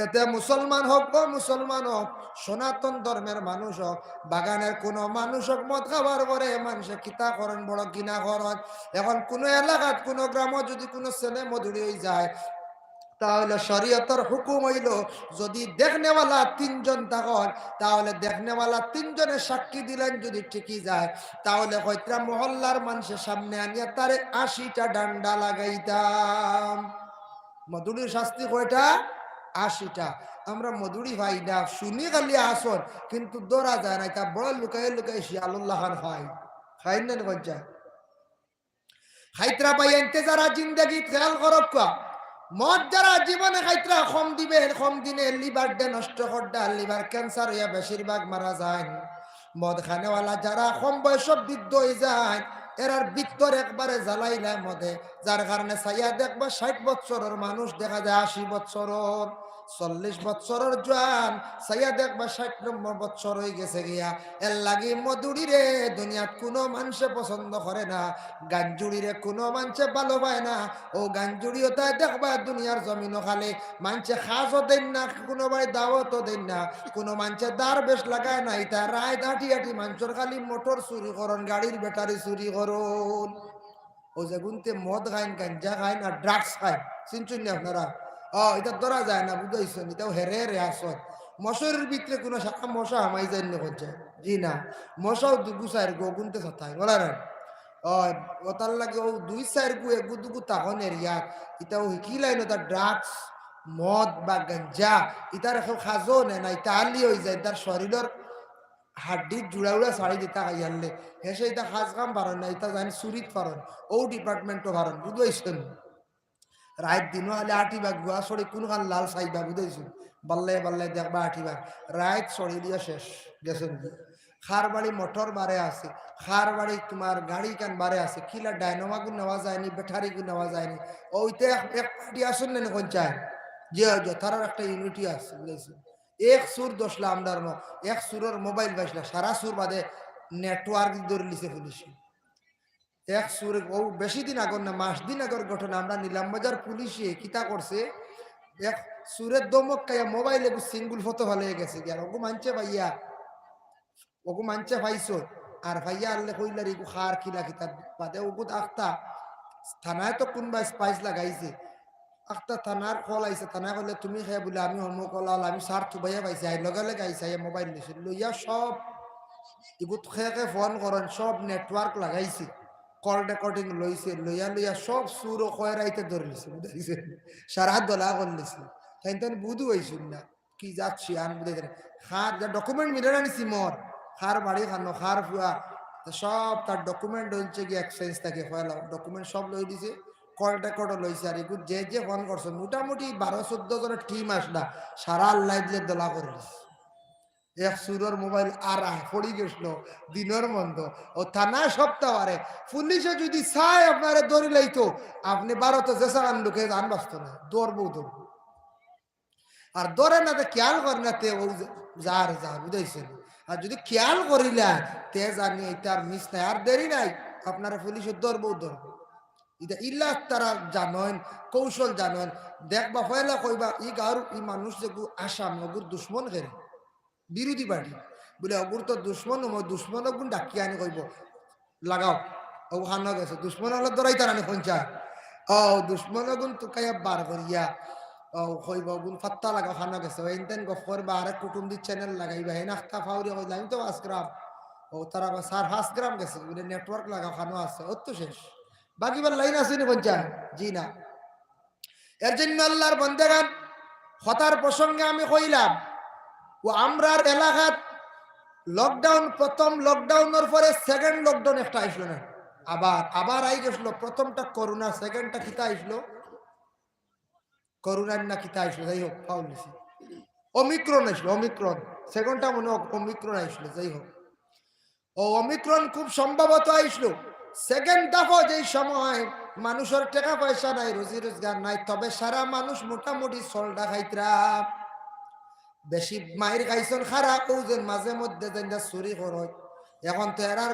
এতে মুসলমান হোক বা মুসলমান হোক, সনাতন ধর্মের মানুষ হোক, বাগানের কোনো মানুষ হোক, মদ খাবার করে মানুষে কিতা করেন, বড় ঘৃণা করেন। এখন কোনো এলাকাত কোনো গ্রামে যদি কোনো ছেলে মধুরি হয়ে যায়, তাহলে শরীয়তের হুকুম হইল যদি দেখনেওয়ালা তিনজন থাকেন, তাহলে দেখনেওয়ালা তিনজনে সাক্ষী দিলেন যদি ঠিকই যায়, তাহলে কয়টা মহল্লার মানুষের সামনে আনিয়া তারে 80টা ডান্ডা লাগাইতাম। মধুরির শাস্তি কয়টা? 80টা। আমরা মধুরি ভাই না, শুনি খালি আসর, কিন্তু দৌড়া যায় না। তা বড় লুকাই লুকাই শিয়ালুল্লাহ খান খাই খাই না কঞ্চা খাইতরা পাই এনতে যারা জিন্দগি খেয়াল করক। মদ যারা জীবনে খাইতরা কম দিবে, কম দিনে লিভার ডে নষ্ট করডা, লিভার ক্যান্সার হইয়া বেশিরভাগ মারা যায়। মদ খানেওয়ালা যারা কম বয়স বৃদ্ধ হয়ে যায়, এরার বৃত্তর একবারে জ্বালাইলায় মদে, যার কারণে চাইয়া দেখবা 60 বছরের মানুষ দেখা যায় 80 বছরের, 40 বছরের জোয়ান চাইয়া দেখবা 60 বছর হয়ে গেছে গিয়া। এর লাগি মধুরি রে দুনিয়াত কোনো মানুষে পছন্দ করে না, গাঞ্জুড়ি রে কোনো মানুষে ভালো পায় না। ও গাঞ্জুড়িও তাই দেখবা দুনিয়ার জমিনও খালে মানুষে খাসও দেন না, কোনো ভাই দাওয়াতও দেন না, কোনো মানুষে দাঁড় বেশ লাগায় না। এটা রায় দাঁটি আটি মানুষের খালি মোটর চুরি করন, গাড়ির ব্যাটারি চুরি করুন। ও যে গুনতে মদ খাইন, গাঞ্জা খাইন আর ড্রাগস খাইন, চিনছেন না আপনারা? এটা ধরা যায় না, বুঝাইছেন? এটাও হেরে হেরে আসন। মশারির ভিতরে কোনো শাখা মশা হামাই যায় না করছে, জি না, মশাও দুগুসাইর গো গুনতে থাকায় বলা না। ওতার লাগে ও 2-4 গু এগু দুগু তাহনের ইয়ার এটাও কি লাইন, তার ড্রাগস মদ বা গাঞ্জা ইতার এখন খাজো নে না, ইটা আলি হয়ে যায় তার শরীরের হাড্ডির জুড়া উড়া ছাড়ি দিতা খাইয়ালে হেসে এটা খাজ কাম পারেন না, এটা জানি চুরিত পারেন, ও ডিপার্টমেন্টও পারেন, বুঝাইছেন? রাত দিনও হলে 8 ভাগ গুয়া সরি কোনখান লাল সাইবা, বুঝাইছেন? বাল্লে বাল্লে দেখবা 8 ভাগ রাত সরি দিয়া শেষ গেছেন। খার বাড়ি মোটর বারে আছে, খার বাড়ি তোমার গাড়ি কান বারে আছে, কিলা ডাইনোমাগু নেওয়া যায়নি, ব্যাটারিগু নেওয়া যায়নি। ওইতে এক পার্টি আসুন না কোন চায় যে তার একটা ইউনিটি আছে, বুঝাইছেন? এক সুর দোষলা আমদার এক সুরের মোবাইল বাজলা, সারা সুর বাদে নেটওয়ার্ক ধরে লিছে পুলিশ। এক সুর ও বেশি দিন আগর না, মাস দিন আগর ঘটনা। আমরা নিলামবাজার পুলিশে কিতা করছে, এক সুরের দমক খাইয়া মোবাইলে সিঙ্গুল ফটো ভালো গেছে আর ওগু মানছে ভাইয়া, ওগু মানছে ভাইছো আর ভাইয়া আনলে কইলার ইগু খার কিলা কিতা বাদে ওগু আখতা থানায় তো কোনবা স্পাইস লাগাইছে। আখতা থানার কল আইছে, থানায় কলে তুমি খাই বলে আমি হমো কলাল আমি সার থুবাইয়া পাইছি, আই লগে লগে আইসা মোবাইল নিছে লইয়া সব ইগুত খেয়ে ফোন করেন, সব নেটওয়ার্ক লাগাইছে, কল রেকর্ডিং লইছে, লইয়া লইয়া সব সুর ও কয়রাইতে ধরলিছে, বুঝাইছে? সারা দলা করলিছে। তাই তো বুধু হয়েছিল না কি যাচ্ছি আন বুঝে খার যা ডকুমেন্ট মিলে আনিছি মোর, খার বাড়ি খানো খার ফুয়া সব তার ডকুমেন্ট হচ্ছে কি এক্সচেঞ্জ থাকে ফয়লা ডকুমেন্ট সব লই দিছে, কল রেকর্ডও লইছে। আর এগুলো যে যে ফোন করছে মোটামুটি 12-14 জনের টিম আসলা, সারা আল্লাহ দিলে দলা করে দিছে। এক সুরের মোবাইল আর পড়ি গেছিল দিনের মন্দ ও থানা সপ্তাহ আরে পুলিশে যদি চায় আপনারে ধরে লাইতো, আপনি 12তে জেসান ঢুকে যান বাঁচত না, দৌড়বো দৌড়বো। আর ধরে না খেয়াল করে না তে ও যার যা, বুঝাইছেন? আর যদি খেয়াল করিলা তে জানি তার মিস নাই, আর দেরি নাই আপনারা পুলিশে ধরবো ধরবো। এটা ইল্লা তারা জানেন, কৌশল জানেন, দেখবা পয়লা কইবা ই গাঁর ই মানুষ যে আসাম ওগুর দুশ্মন করে বিরোধী পার্টি বলে অগুর তো দুশ্মন, দুশ্মন গুণ ডাকিয়ে আনি কইব লাগাও ও খানো গেছে দুশ্মন হলে দরাই তার আনি পঞ্চায়েত ও দুশ্মন গুণ তো কাইয়া বার করিয়া ও কইব গুণ ফাত্তা লাগাও খানো গেছে ও ইনতেন গফ করবা আরেক কুটুম্বি চ্যানেল লাগাইবা হে নাস্তা ফাউরি কইলে আমি তো 5 গ্রাম ও তারা আবার 5 গ্রাম গেছে বলে নেটওয়ার্ক লাগাও খানো আছে ও তো শেষ, বাকিবার লাইন আছে নি পঞ্চায়েত? জি না। এর জন্য আল্লাহর বন্দেগান হতার প্রসঙ্গে আমি কইলাম ও আমরার এলাকাত লকডাউন, প্রথম লকডাউনের পরে সেকেন্ড লকডাউন একটা আসলো না, আবার আবার আই গেছিল। প্রথমটা করোনা, সেকেন্ডটা কিতা আসলো করোনার না কিতা আসলো, যাই হোক পাউল নিছি অমিক্রন আসলো, অমিক্রন সেকেন্ডটা মনে হোক অমিক্রন আসলো, যাই হোক ও অমিক্রন খুব সম্ভবত আসলো সেকেন্ড দফা যেই সময় মানুষের টাকা পয়সা নাই, রুজি রোজগার নাই, তবে সারা মানুষ মোটামুটি সলডা খাইতরা, বেশি মায়ের খাইছন খারা ওজন মাঝে মধ্যে যেন চুরি করো। এখন তো এরার